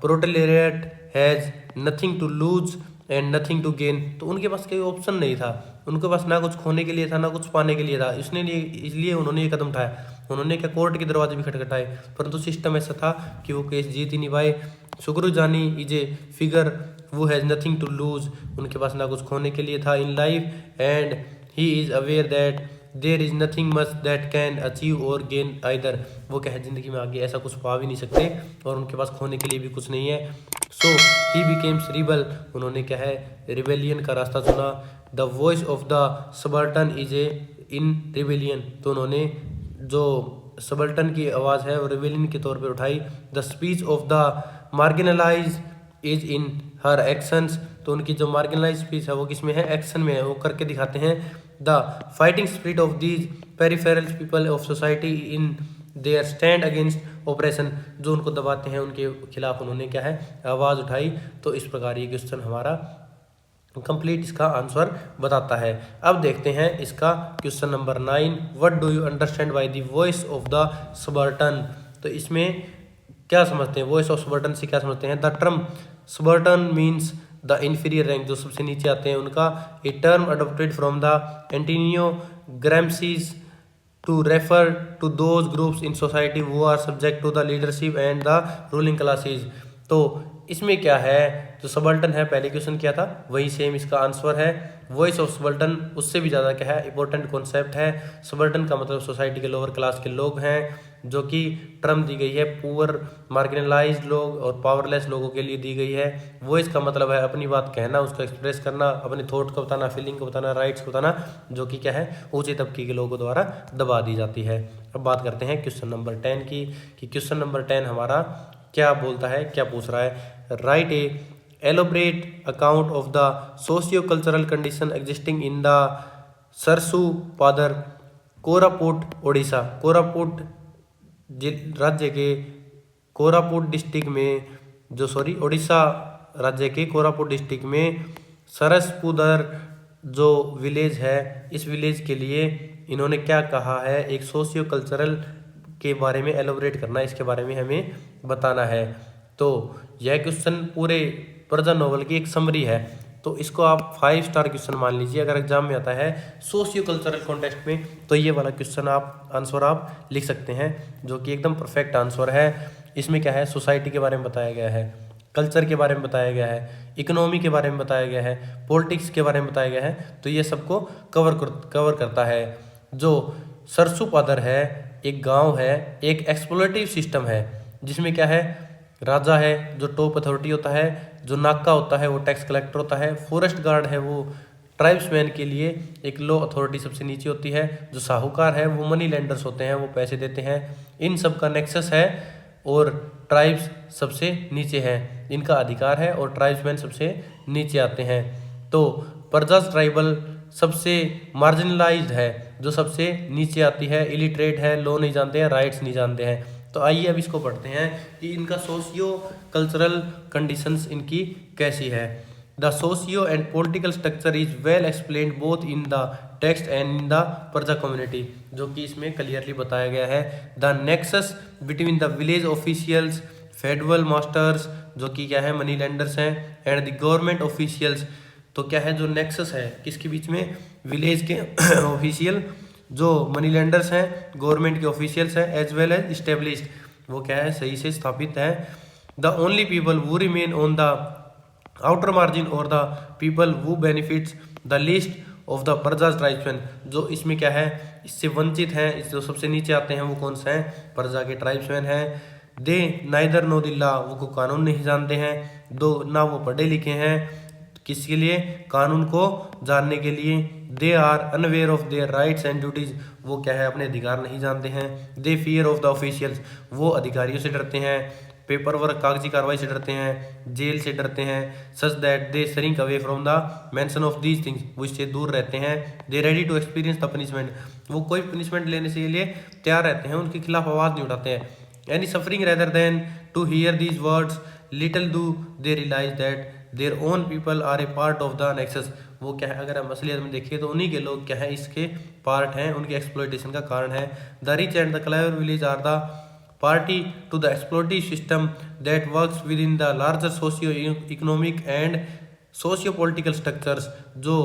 proletariat has nothing to lose and nothing to gain, तो उनके पास कोई ऑप्शन नहीं था, उनके पास ना कुछ खोने के लिए था ना कुछ पाने के लिए था, इसलिए उन्होंने ये कदम उठाया। उन्होंने क्या कोर्ट के दरवाजे भी खटखटाए, परंतु सिस्टम ऐसा था कि वो केस जीत ही नहीं पाए। Sukru Jani is a figure who has nothing to lose, उनके पास ना कुछ खोने के लिए था in life and he is aware that there is nothing much that can achieve और गेन आइदर। वो क्या है, ज़िंदगी में आगे ऐसा कुछ पा भी नहीं सकते और उनके पास खोने के लिए भी कुछ नहीं है। सो ही बिकेम्स रिबल, उन्होंने क्या है रिबेलियन का रास्ता चुना। The voice of the subaltern is a in rebellion, तो उन्होंने जो सबल्टन की आवाज़ है वो रिबेलियन के तौर पे उठाई। The speech of the marginalise is in her actions, तो उनकी जो मार्जिनलाइज स्पीच है वो किस में है, एक्शन में है, वो करके दिखाते हैं। The fighting spirit of these peripheral people of society in their stand against operation, जो उनको दबाते हैं उनके खिलाफ उन्होंने क्या है आवाज़ उठाई। तो इस प्रकार ये क्वेश्चन हमारा कंप्लीट इसका आंसर बताता है। अब देखते हैं इसका question number 9, what do you understand by the voice of the subaltern. तो इसमें क्या समझते हैं, वॉइस ऑफ सबर्टन से क्या समझते हैं। The term subaltern means the inferior rank, जो सबसे नीचे आते हैं उनका। A term adopted from the Antonio Gramsci's to refer to those groups in society वो are subject to the leadership and the ruling classes. तो इसमें क्या है, जो सबल्टन है पहले क्वेश्चन किया था वही सेम इसका आंसर है। वॉइस ऑफ सबल्टन उससे भी ज़्यादा क्या है इंपॉर्टेंट कॉन्सेप्ट है। सबल्टन का मतलब सोसाइटी के लोअर क्लास के लोग हैं, जो कि टर्म दी गई है पुअर मार्जिनलाइज्ड लोग और पावरलेस लोगों के लिए दी गई है। वॉइस का मतलब है अपनी बात कहना, उसको एक्सप्रेस करना, अपने थॉट को बताना, फीलिंग को बताना, राइट्स को बताना, जो कि क्या है ऊंचे तबके के लोगों द्वारा दबा दी जाती है। अब बात करते हैं क्वेश्चन नंबर 10 की, कि क्वेश्चन नंबर 10 हमारा क्या बोलता है, क्या पूछ रहा है। Write a elaborate account of the socio cultural condition existing in the Sarsupadar Koraput Odisha. Koraput राज्य के कोरापुट डिस्ट्रिक्ट में ओडिशा राज्य के कोरापुट डिस्ट्रिक्ट में सरसपुदर जो विलेज है, इस विलेज के लिए इन्होंने क्या कहा है, एक सोशियो कल्चरल के बारे में एलोबरेट करना, इसके बारे में हमें बताना है। तो यह क्वेश्चन पूरे प्रजा नोवेल की एक समरी है, तो इसको आप 5 स्टार क्वेश्चन मान लीजिए। अगर एग्जाम में आता है सोशियो कल्चरल कॉन्टेक्स्ट में, तो ये वाला क्वेश्चन आंसर आप लिख सकते हैं, जो कि एकदम परफेक्ट आंसर है। इसमें क्या है, सोसाइटी के बारे में बताया गया है, कल्चर के बारे में बताया गया है, इकोनॉमी के बारे में बताया गया है, पॉलिटिक्स के बारे में बताया गया है, तो ये सबको कवर करता है। जो सरसुपादर है एक गांव है, एक एक्सप्लोरेटिव सिस्टम है, जिसमें क्या है राजा है जो टॉप अथॉरिटी होता है, जो नाका होता है वो टैक्स कलेक्टर होता है, फॉरेस्ट गार्ड है वो ट्राइब्समैन के लिए एक लो अथॉरिटी सबसे नीचे होती है, जो साहूकार है वो मनी लेंडर्स होते हैं, वो पैसे देते हैं। इन सब का नेक्सस है और ट्राइब्स सबसे नीचे है, इनका अधिकार है और ट्राइब्समैन सबसे नीचे आते हैं। तो प्रजास ट्राइबल सबसे मार्जिनलाइज्ड है, जो सबसे नीचे आती है, इलिटरेट है, लॉ नहीं जानते हैं, राइट्स नहीं जानते हैं। तो आइए अब इसको पढ़ते हैं कि इनका सोशियो कल्चरल कंडीशंस इनकी कैसी है। The socio and political structure is well explained both in the text and in the प्रजा कम्युनिटी, जो कि इसमें क्लियरली बताया गया है। The nexus between the village officials federal masters, जो कि क्या है मनी लेंडर्स हैं, एंड द गवर्नमेंट ऑफिशियल्स, तो क्या है जो नेक्सस है किसके बीच में, विलेज के ऑफिशियल जो मनी लेंडर्स हैं, गवर्नमेंट के ऑफिशियल्स हैं, एज वेल एज इस्टेब्लिश्ड, वो क्या है सही से स्थापित है। द ओनली पीपल वो remain on the outer margin और द पीपल वो benefits the list of the प्रजा ट्राइब्समैन, जो इसमें क्या है इससे वंचित हैं, जो सबसे नीचे आते हैं वो कौन से हैं, प्रजा के ट्राइब्समैन हैं। दे नाइदर नो द लॉ, वो को कानून नहीं जानते हैं, दो ना वो पढ़े लिखे हैं, किसके लिए, कानून को जानने के लिए। They are unaware of their rights and duties, वो क्या है अपने अधिकार नहीं जानते हैं। They fear of the officials, वो अधिकारियों से डरते हैं, पेपर वर्क कागजी कार्रवाई से डरते हैं, जेल से डरते हैं। Such that they shrink away from the mention of these things, वो इससे दूर रहते हैं। They ready to experience the punishment, वो कोई पनिशमेंट लेने के लिए तैयार रहते हैं, उनके खिलाफ आवाज़ नहीं उठाते हैं। Any suffering rather than to hear these words little do they realise that their own people are a part of the nexus, वो क्या है अगर हम असलियत में देखिए तो उन्हीं के लोग क्या है इसके पार्ट हैं, उनके एक्सप्लॉयटेशन का कारण है। The rich and the clever village are the party to the exploitive system that works within the larger socio economic and socio political structures, जो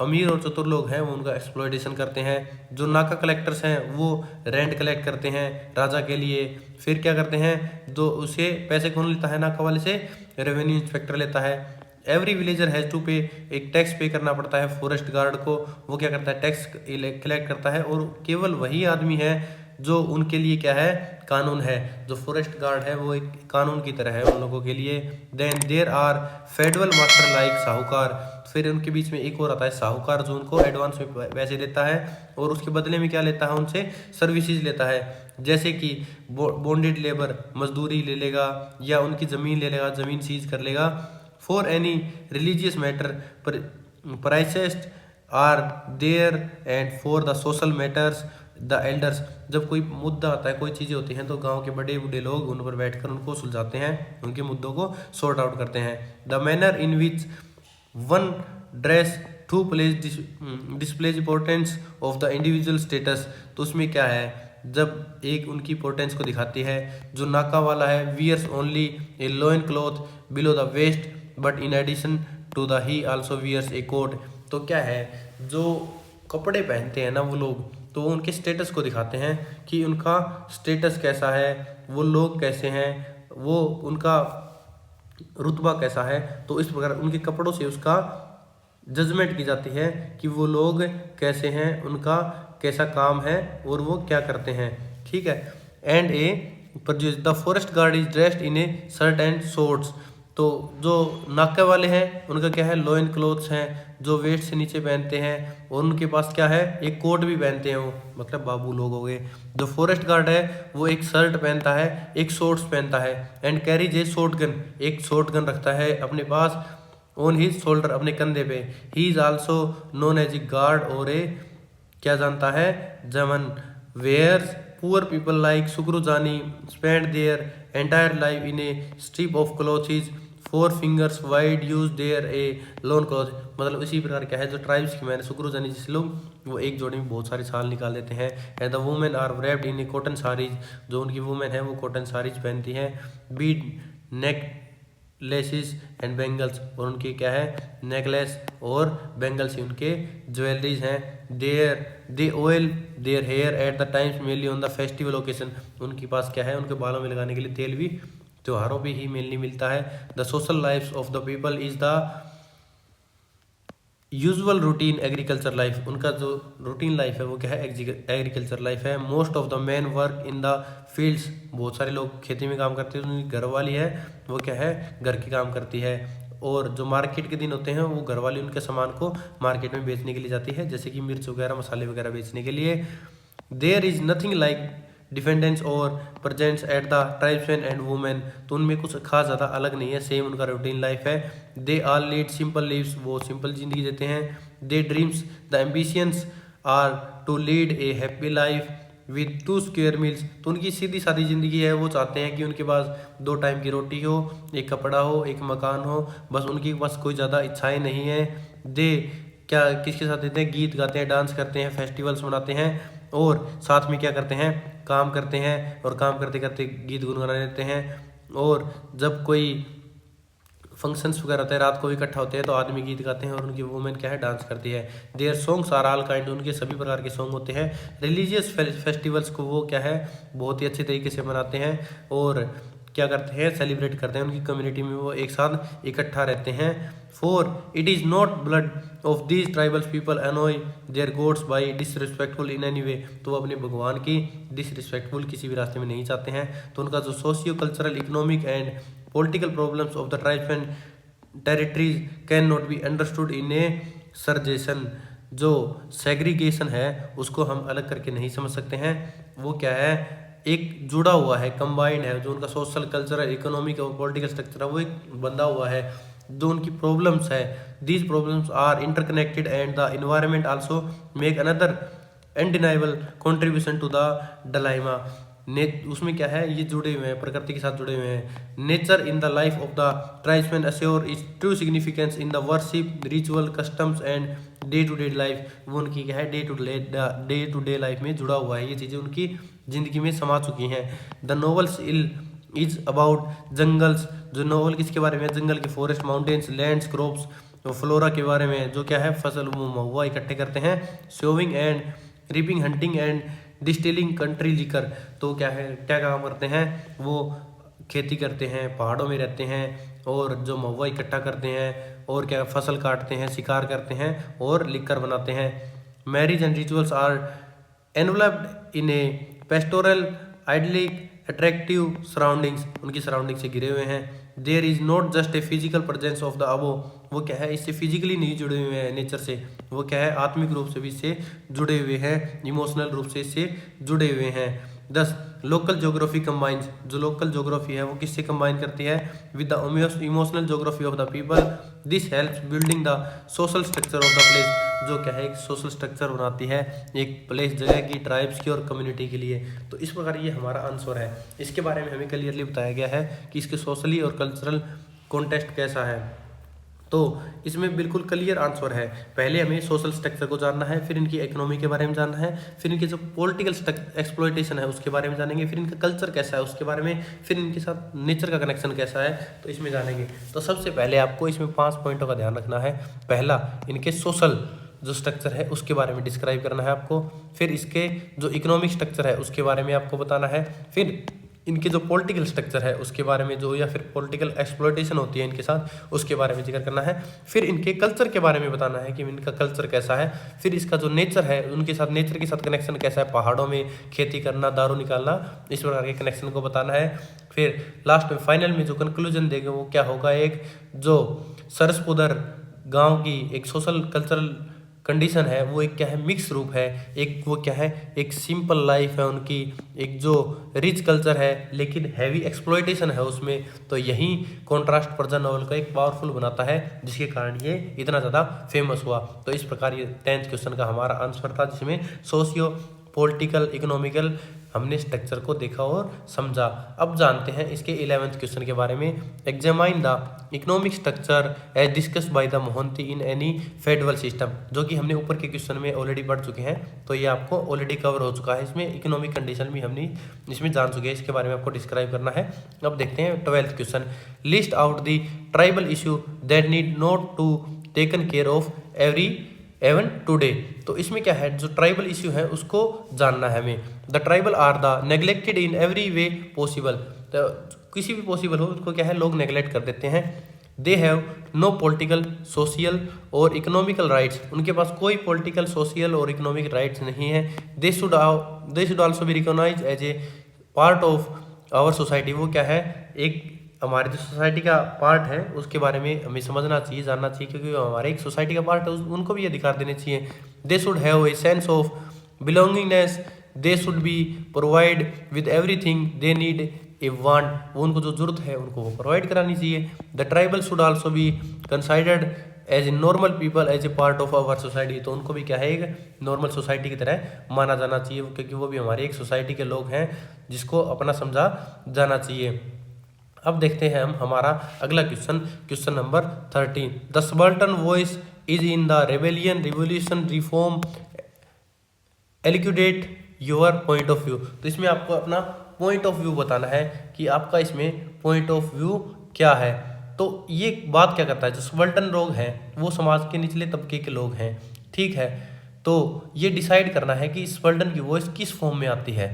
अमीर और चतुर लोग हैं वो उनका एक्सप्लॉयटेशन करते हैं। जो नाका कलेक्टर्स हैं वो रेंट कलेक्ट करते हैं राजा के लिए। फिर क्या करते हैं, जो उसे पैसे कौन लेता है नाका वाले से, रेवेन्यू इंस्पेक्टर लेता है। एवरी विलेजर हैज़ टू पे, एक टैक्स पे करना पड़ता है फॉरेस्ट गार्ड को। वो क्या करता है, टैक्स कलेक्ट करता है, और केवल वही आदमी है जो उनके लिए क्या है, कानून है। जो फॉरेस्ट गार्ड है वो एक कानून की तरह है उन लोगों के लिए। Then there are federal master like sahukar. फिर उनके बीच में एक और आता है साहूकार, जो उनको एडवांस में पैसे देता है और उसके बदले में क्या लेता है, उनसे सर्विसेज लेता है। जैसे कि बॉन्डेड लेबर, मजदूरी ले लेगा, या उनकी ज़मीन ले लेगा, ज़मीन सीज कर लेगा। For any religious matter priests are there, and for the social matters the elders. जब कोई मुद्दा आता है, कोई चीज़ें होती हैं, तो गांव के बड़े बूढ़े लोग उन पर बैठकर उनको सुलझाते हैं, उनके मुद्दों को सॉर्ट आउट करते हैं। The manner in which one dress to place displays importance of the individual status. तो उसमें क्या है, जब एक उनकी इंपॉर्टेंस को दिखाती है। जो नाका वाला है, wears only a loin cloth below the waist, but in addition to the he also wears a coat. तो क्या है, जो कपड़े पहनते हैं ना वो लोग, तो वो उनके स्टेटस को दिखाते हैं कि उनका स्टेटस कैसा है, वो लोग कैसे हैं, वो उनका रुतबा कैसा है। तो इस प्रकार उनके कपड़ों से उसका जजमेंट की जाती है कि वो लोग कैसे हैं, उनका कैसा काम है और वो क्या करते हैं। ठीक है। And A the forest guard is dressed in A shirt and shorts. तो जो नाके वाले हैं उनका क्या है, लोइन क्लोथ्स हैं जो वेस्ट से नीचे पहनते हैं, और उनके पास क्या है, एक कोट भी पहनते हैं, वो मतलब बाबू लोग हो गए। जो फॉरेस्ट गार्ड है वो एक शर्ट पहनता है, एक शॉर्ट्स पहनता है। And carries A short gun, एक शॉर्ट गन रखता है अपने पास, ऑन हिज शोल्डर, अपने कंधे पे। He is also known as a guard, और ए क्या जानता है, जमन। Whereas poor people like Sukru Jani spend their entire life in a strip of cloths 4 fingers wide use their a loin cloth. मतलब इसी प्रकार क्या है, जो ट्राइब्स की मैंने शुक्रुजानी जैसे लोग, वो एक जोड़ी में बहुत सारे साल निकाल देते हैं। And the women are wrapped in a cotton saris, जो उनकी वुमेन है वो कॉटन साड़ीज पहनती हैं। Bead necklaces and bangles, और उनकी क्या है, नेकलेस और बेंगल्स ही उनके ज्वेलरीज हैं। They oil their hair at the times mainly on the festival occasion. उनके पास क्या है, उनके बालों में लगाने के लिए तेल भी त्योहारों पे ही मेनली मिलता है। The social life of the people is the usual routine agriculture life. उनका जो रूटीन लाइफ है वो क्या है, एग्रीकल्चर लाइफ है। Most of the man work in the fields, बहुत सारे लोग खेती में काम करते हैं। उनकी घर वाली है वो क्या है, घर की काम करती है। और जो मार्केट के दिन होते हैं वो घर वाली उनके सामान को मार्केट में बेचने के लिए जाती है, जैसे कि मिर्च वगैरह, मसाले वगैरह बेचने के लिए। देयर इज नथिंग लाइक डिफेंडेंस और presents at the tribesman and women. तो उनमें कुछ खास ज़्यादा अलग नहीं है, सेम उनका रूटीन लाइफ है। They all lead simple lives, वो सिंपल जिंदगी जीते हैं। They dreams the ambitions are to lead a happy life with 2 square meals. तो उनकी सीधी सादी ज़िंदगी है, वो चाहते हैं कि उनके पास 2 टाइम की रोटी हो, एक कपड़ा हो, एक मकान हो, बस उनके पास कोई ज़्यादा इच्छाएं नहीं है। दे क्या किसके साथ देते हैं, गीत गाते हैं, डांस करते हैं, फेस्टिवल्स मनाते हैं, और साथ में क्या करते हैं, काम करते हैं, और काम करते करते गीत गुनगुना लेते हैं। और जब कोई फंक्शंस वगैरह होते हैं, रात को इकट्ठा होते हैं, तो आदमी गीत गाते हैं और उनकी वुमेन क्या है, डांस करती है। Their songs are all kind, उनके सभी प्रकार के सॉन्ग होते हैं। रिलीजियस फेस्टिवल्स को वो क्या है, बहुत ही अच्छे तरीके से मनाते हैं और क्या करते हैं, सेलिब्रेट करते हैं। उनकी कम्युनिटी में वो एक साथ इकट्ठा रहते हैं। For it is not blood of these tribals people annoy their gods by disrespectful in any way. तो वो अपने भगवान की डिसरिस्पेक्टफुल किसी भी रास्ते में नहीं चाहते हैं। तो उनका जो socio cultural, economic and political problems of the tribes and territories can not be understood in a segregation. जो सेग्रीगेशन है उसको हम अलग करके नहीं समझ सकते हैं। वो क्या है, एक जुड़ा हुआ है, कंबाइंड है। जो उनका सोशल, कल्चरल, इकोनॉमिक और पॉलिटिकल स्ट्रक्चर है वो एक बंधा हुआ है। जो उनकी प्रॉब्लम्स है, these problems are interconnected and the environment also make another undeniable contribution to the dilemma. उसमें क्या है, ये जुड़े हुए हैं, प्रकृति के साथ जुड़े हुए हैं। Nature in the life of the tribesman assure is true significance in the worship, ritual, customs and day to day life. वो उनकी क्या है, डे टू डे लाइफ में जुड़ा हुआ है, ये चीज़ें उनकी जिंदगी में समा चुकी हैं। The novels is about jungles. जो नॉवल किसके बारे में है, जंगल के, फॉरेस्ट, माउंटेन्स, लैंड्स, क्रॉप्स तो फ्लोरा के बारे में जो क्या है फसल महुआ इकट्ठे करते हैं। Sowing and reaping, hunting and distilling country liquor, तो क्या है क्या काम करते हैं वो खेती करते हैं, पहाड़ों में रहते हैं और जो महुआ इकट्ठा करते हैं और क्या फसल काटते हैं, शिकार करते हैं और लिकर बनाते हैं। Marriage and rituals are enveloped in a pastoral idyllic attractive surroundings, उनकी सराउंडिंग से घिरे हुए हैं। There is not just a physical presence of the abode, वो क्या है इससे फिजिकली नहीं जुड़े हुए हैं नेचर से, वो क्या है आत्मिक रूप से भी इससे जुड़े हुए हैं, इमोशनल रूप से इससे जुड़े हुए हैं। 10 लोकल ज्योग्राफी कंबाइंस, जो लोकल ज्योग्राफी है वो किससे कंबाइन करती है, with the emotional geography of the people. This helps building the social structure of the place, जो क्या है एक सोशल स्ट्रक्चर बनाती है एक प्लेस जगह की, ट्राइब्स की और कम्युनिटी के लिए। तो इस प्रकार ये हमारा आंसर है। इसके बारे में हमें क्लियरली बताया गया है कि इसके सोशली और कल्चरल कॉन्टेक्स्ट कैसा है। तो इसमें बिल्कुल क्लियर आंसर है। पहले हमें सोशल स्ट्रक्चर को जानना है, फिर इनकी इकोनॉमी के बारे में जानना है, फिर इनकी जो पॉलिटिकल एक्सप्लॉयटेशन है उसके बारे में जानेंगे, फिर इनका कल्चर कैसा है उसके बारे में, फिर इनके साथ नेचर का कनेक्शन कैसा है तो इसमें जानेंगे। तो सबसे पहले आपको इसमें 5 पॉइंटों का ध्यान रखना है। पहला, इनके सोशल जो स्ट्रक्चर है उसके बारे में डिस्क्राइब करना है आपको, फिर इसके जो इकोनॉमिक स्ट्रक्चर है उसके बारे में आपको बताना है, फिर इनके जो पॉलिटिकल स्ट्रक्चर है उसके बारे में जो या फिर पॉलिटिकल एक्सप्लॉयटेशन होती है इनके साथ उसके बारे में जिक्र करना है, फिर इनके कल्चर के बारे में बताना है कि इनका कल्चर कैसा है, फिर इसका जो नेचर है उनके साथ नेचर के साथ कनेक्शन कैसा है, पहाड़ों में खेती करना, दारू निकालना, इस प्रकार के कनेक्शन को बताना है। फिर लास्ट में फाइनल में जो कंक्लूजन देंगे वो क्या होगा, एक जो सरसपुदर गाँव की एक सोशल कल्चरल कंडीशन है वो एक क्या है मिक्स रूप है, एक वो क्या है एक सिंपल लाइफ है उनकी, एक जो रिच कल्चर है लेकिन हैवी एक्सप्लॉयटेशन है उसमें। तो यही कॉन्ट्रास्ट पर्जा नॉवल का एक पावरफुल बनाता है जिसके कारण ये इतना ज़्यादा फेमस हुआ। तो इस प्रकार ये 10th क्वेश्चन का हमारा आंसर था, जिसमें सोशियो पॉलिटिकल इकोनॉमिकल हमने स्ट्रक्चर को देखा और समझा। अब जानते हैं इसके 11th क्वेश्चन के बारे में। Examine the economic structure as discussed by the Mohanty in any federal system, जो कि हमने ऊपर के क्वेश्चन में ऑलरेडी पढ़ चुके हैं, तो ये आपको ऑलरेडी कवर हो चुका है। इसमें इकोनॉमिक कंडीशन भी हमने इसमें जान चुके हैं, इसके बारे में आपको डिस्क्राइब करना है। अब देखते हैं 12th question. List out the tribal issue that need not to taken care of even today. तो इसमें क्या है जो ट्राइबल इश्यू है उसको जानना है हमें। The tribal are the neglected in every way possible, तो किसी भी पॉसिबल हो उसको क्या है लोग नेग्लेक्ट कर देते हैं। They have no political social और इकोनॉमिकल राइट्स, उनके पास कोई पॉलिटिकल सोशल और इकोनॉमिक राइट्स नहीं है। They should also be recognise as a part of our society, वो क्या है एक हमारे जो सोसाइटी का पार्ट है उसके बारे में हमें समझना चाहिए, जानना चाहिए, क्योंकि वो हमारे एक सोसाइटी का पार्ट है, उनको भी अधिकार देने चाहिए। They should have a sense of belongingness, they should be provide with everything they need a want, वो उनको जो जरूरत है उनको वो प्रोवाइड करानी चाहिए। The tribal should also be considered as a normal people as a part of our society, तो उनको भी क्या है एक नॉर्मल सोसाइटी की तरह माना जाना चाहिए, क्योंकि वो भी हमारे एक सोसाइटी के लोग हैं जिसको अपना समझा जाना चाहिए। अब देखते हैं हम हमारा अगला question, question number 13। The subaltern voice is in the rebellion revolution reform elucidate your point of view, तो इसमें आपको अपना पॉइंट ऑफ व्यू बताना है कि आपका इसमें पॉइंट ऑफ व्यू क्या है। तो ये बात क्या करता है, जो सबाल्टर्न लोग हैं वो समाज के निचले तबके के लोग हैं, ठीक है। तो ये डिसाइड करना है कि सबाल्टर्न की वॉइस किस फॉर्म में आती है।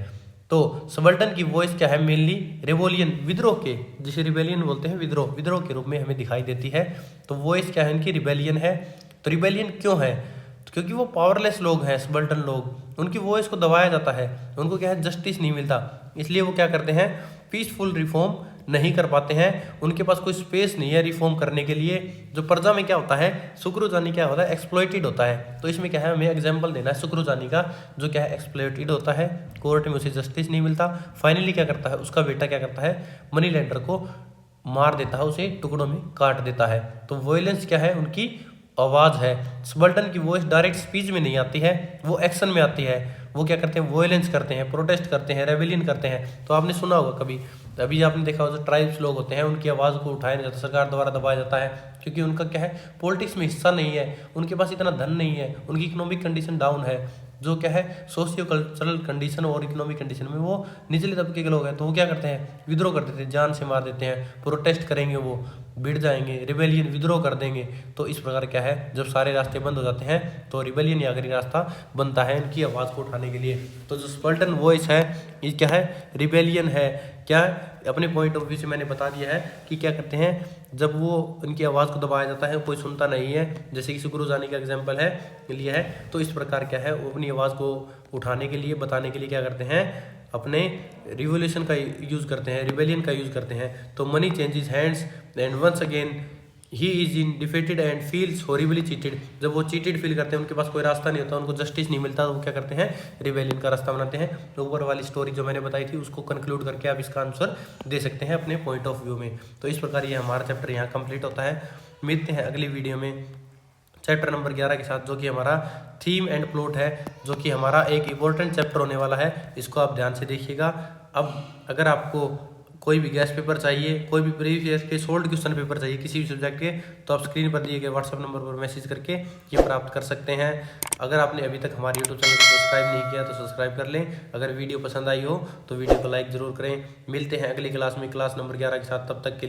तो सबाल्टर्न की वॉइस क्या है, मेनली रिवोलियन विद्रोह के, जिसे रिबेलियन बोलते हैं, विद्रोह के रूप में हमें दिखाई देती है। तो वॉइस क्या है इनकी रिबेलियन है। तो रिबेलियन क्यों है, क्योंकि वो पावरलेस लोग हैं सबाल्टर्न लोग, उनकी वॉइस को दबाया जाता है, उनको क्या है जस्टिस नहीं मिलता, इसलिए वो क्या करते हैं पीसफुल रिफॉर्म नहीं कर पाते हैं, उनके पास कोई स्पेस नहीं है रिफॉर्म करने के लिए। जो प्रजा में क्या होता है, शुक्रुजानी क्या होता है, एक्सप्लॉइटेड होता है। तो इसमें क्या है हमें एग्जाम्पल देना है शुक्रुजानी का, जो क्या है एक्सप्लॉइटेड होता है, कोर्ट में उसे जस्टिस नहीं मिलता। फाइनली क्या करता है, उसका बेटा क्या करता है, मनी लेंडर को मार देता है, उसे टुकड़ों में काट देता है। तो वॉयलेंस क्या है, उनकी आवाज़ है। सबाल्टर्न की वॉइस डायरेक्ट स्पीच में नहीं आती है, वो एक्शन में आती है। वो क्या करते हैं, वॉयलेंस करते हैं, प्रोटेस्ट करते हैं, रेबेलियन करते हैं। तो आपने सुना होगा कभी, अभी आपने देखा होगा जो ट्राइब्स लोग होते हैं उनकी आवाज़ को उठाया नहीं जाता, सरकार द्वारा दबाया जाता है, क्योंकि उनका क्या है पॉलिटिक्स में हिस्सा नहीं है, उनके पास इतना धन नहीं है, उनकी इकोनॉमिक कंडीशन डाउन है, जो क्या है सोशियो कल्चरल कंडीशन और इकोनॉमिक कंडीशन में वो निचले तबके के लोग हैं। तो वो क्या करते हैं, विद्रोह कर देते हैं, जान से मार देते हैं, प्रोटेस्ट करेंगे वो। भिड़ जाएंगे, रिबेलियन विद्रोह कर देंगे। तो इस प्रकार क्या है, जब सारे रास्ते बंद हो जाते हैं तो रिबेलियन ही आखिरी रास्ता बनता है इनकी आवाज़ को उठाने के लिए। तो जो स्पार्टन वॉइस है ये क्या है, रिबेलियन है। क्या अपने पॉइंट ऑफ व्यू से मैंने बता दिया है कि क्या करते हैं, जब वो उनकी आवाज़ को दबाया जाता है कोई सुनता नहीं है, जैसे कि सुकरू जानी का एग्जाम्पल है लिया है। तो इस प्रकार क्या है, वो अपनी आवाज़ को उठाने के लिए, बताने के लिए क्या करते हैं, अपने रिवोल्यूशन का यूज़ करते हैं, रिबेलियन का यूज़ करते हैं। तो money changes hands and once again he is in defeated and feels horribly cheated. जब वो चीटेड फील करते हैं, उनके पास कोई रास्ता नहीं होता, उनको जस्टिस नहीं मिलता, तो वो क्या करते हैं, रिबेलियन का रास्ता बनाते हैं। तो ऊपर वाली स्टोरी जो मैंने बताई थी उसको कंक्लूड करके आप इसका आंसर दे सकते हैं अपने पॉइंट ऑफ व्यू में। तो इस प्रकार ये हमारा चैप्टर यहाँ कंप्लीट होता है। मिलते हैं अगली वीडियो में चैप्टर नंबर 11 के साथ, जो कि हमारा थीम एंड प्लॉट है, जो कि हमारा एक इम्पोर्टेंट चैप्टर होने वाला है। इसको आप ध्यान से देखिएगा। अब अगर आपको कोई भी गेस्ट पेपर चाहिए, कोई भी प्रीवियस के सोल्ड क्वेश्चन पेपर चाहिए किसी भी सब्जेक्ट के, तो आप स्क्रीन पर दिए गए व्हाट्सएप नंबर पर मैसेज करके ये प्राप्त कर सकते हैं। अगर आपने अभी तक हमारे यूट्यूब चैनल को सब्सक्राइब नहीं किया तो सब्सक्राइब कर लें। अगर वीडियो पसंद आई हो तो वीडियो को लाइक ज़रूर करें। मिलते हैं अगली क्लास में, क्लास नंबर 11 के साथ। तब तक के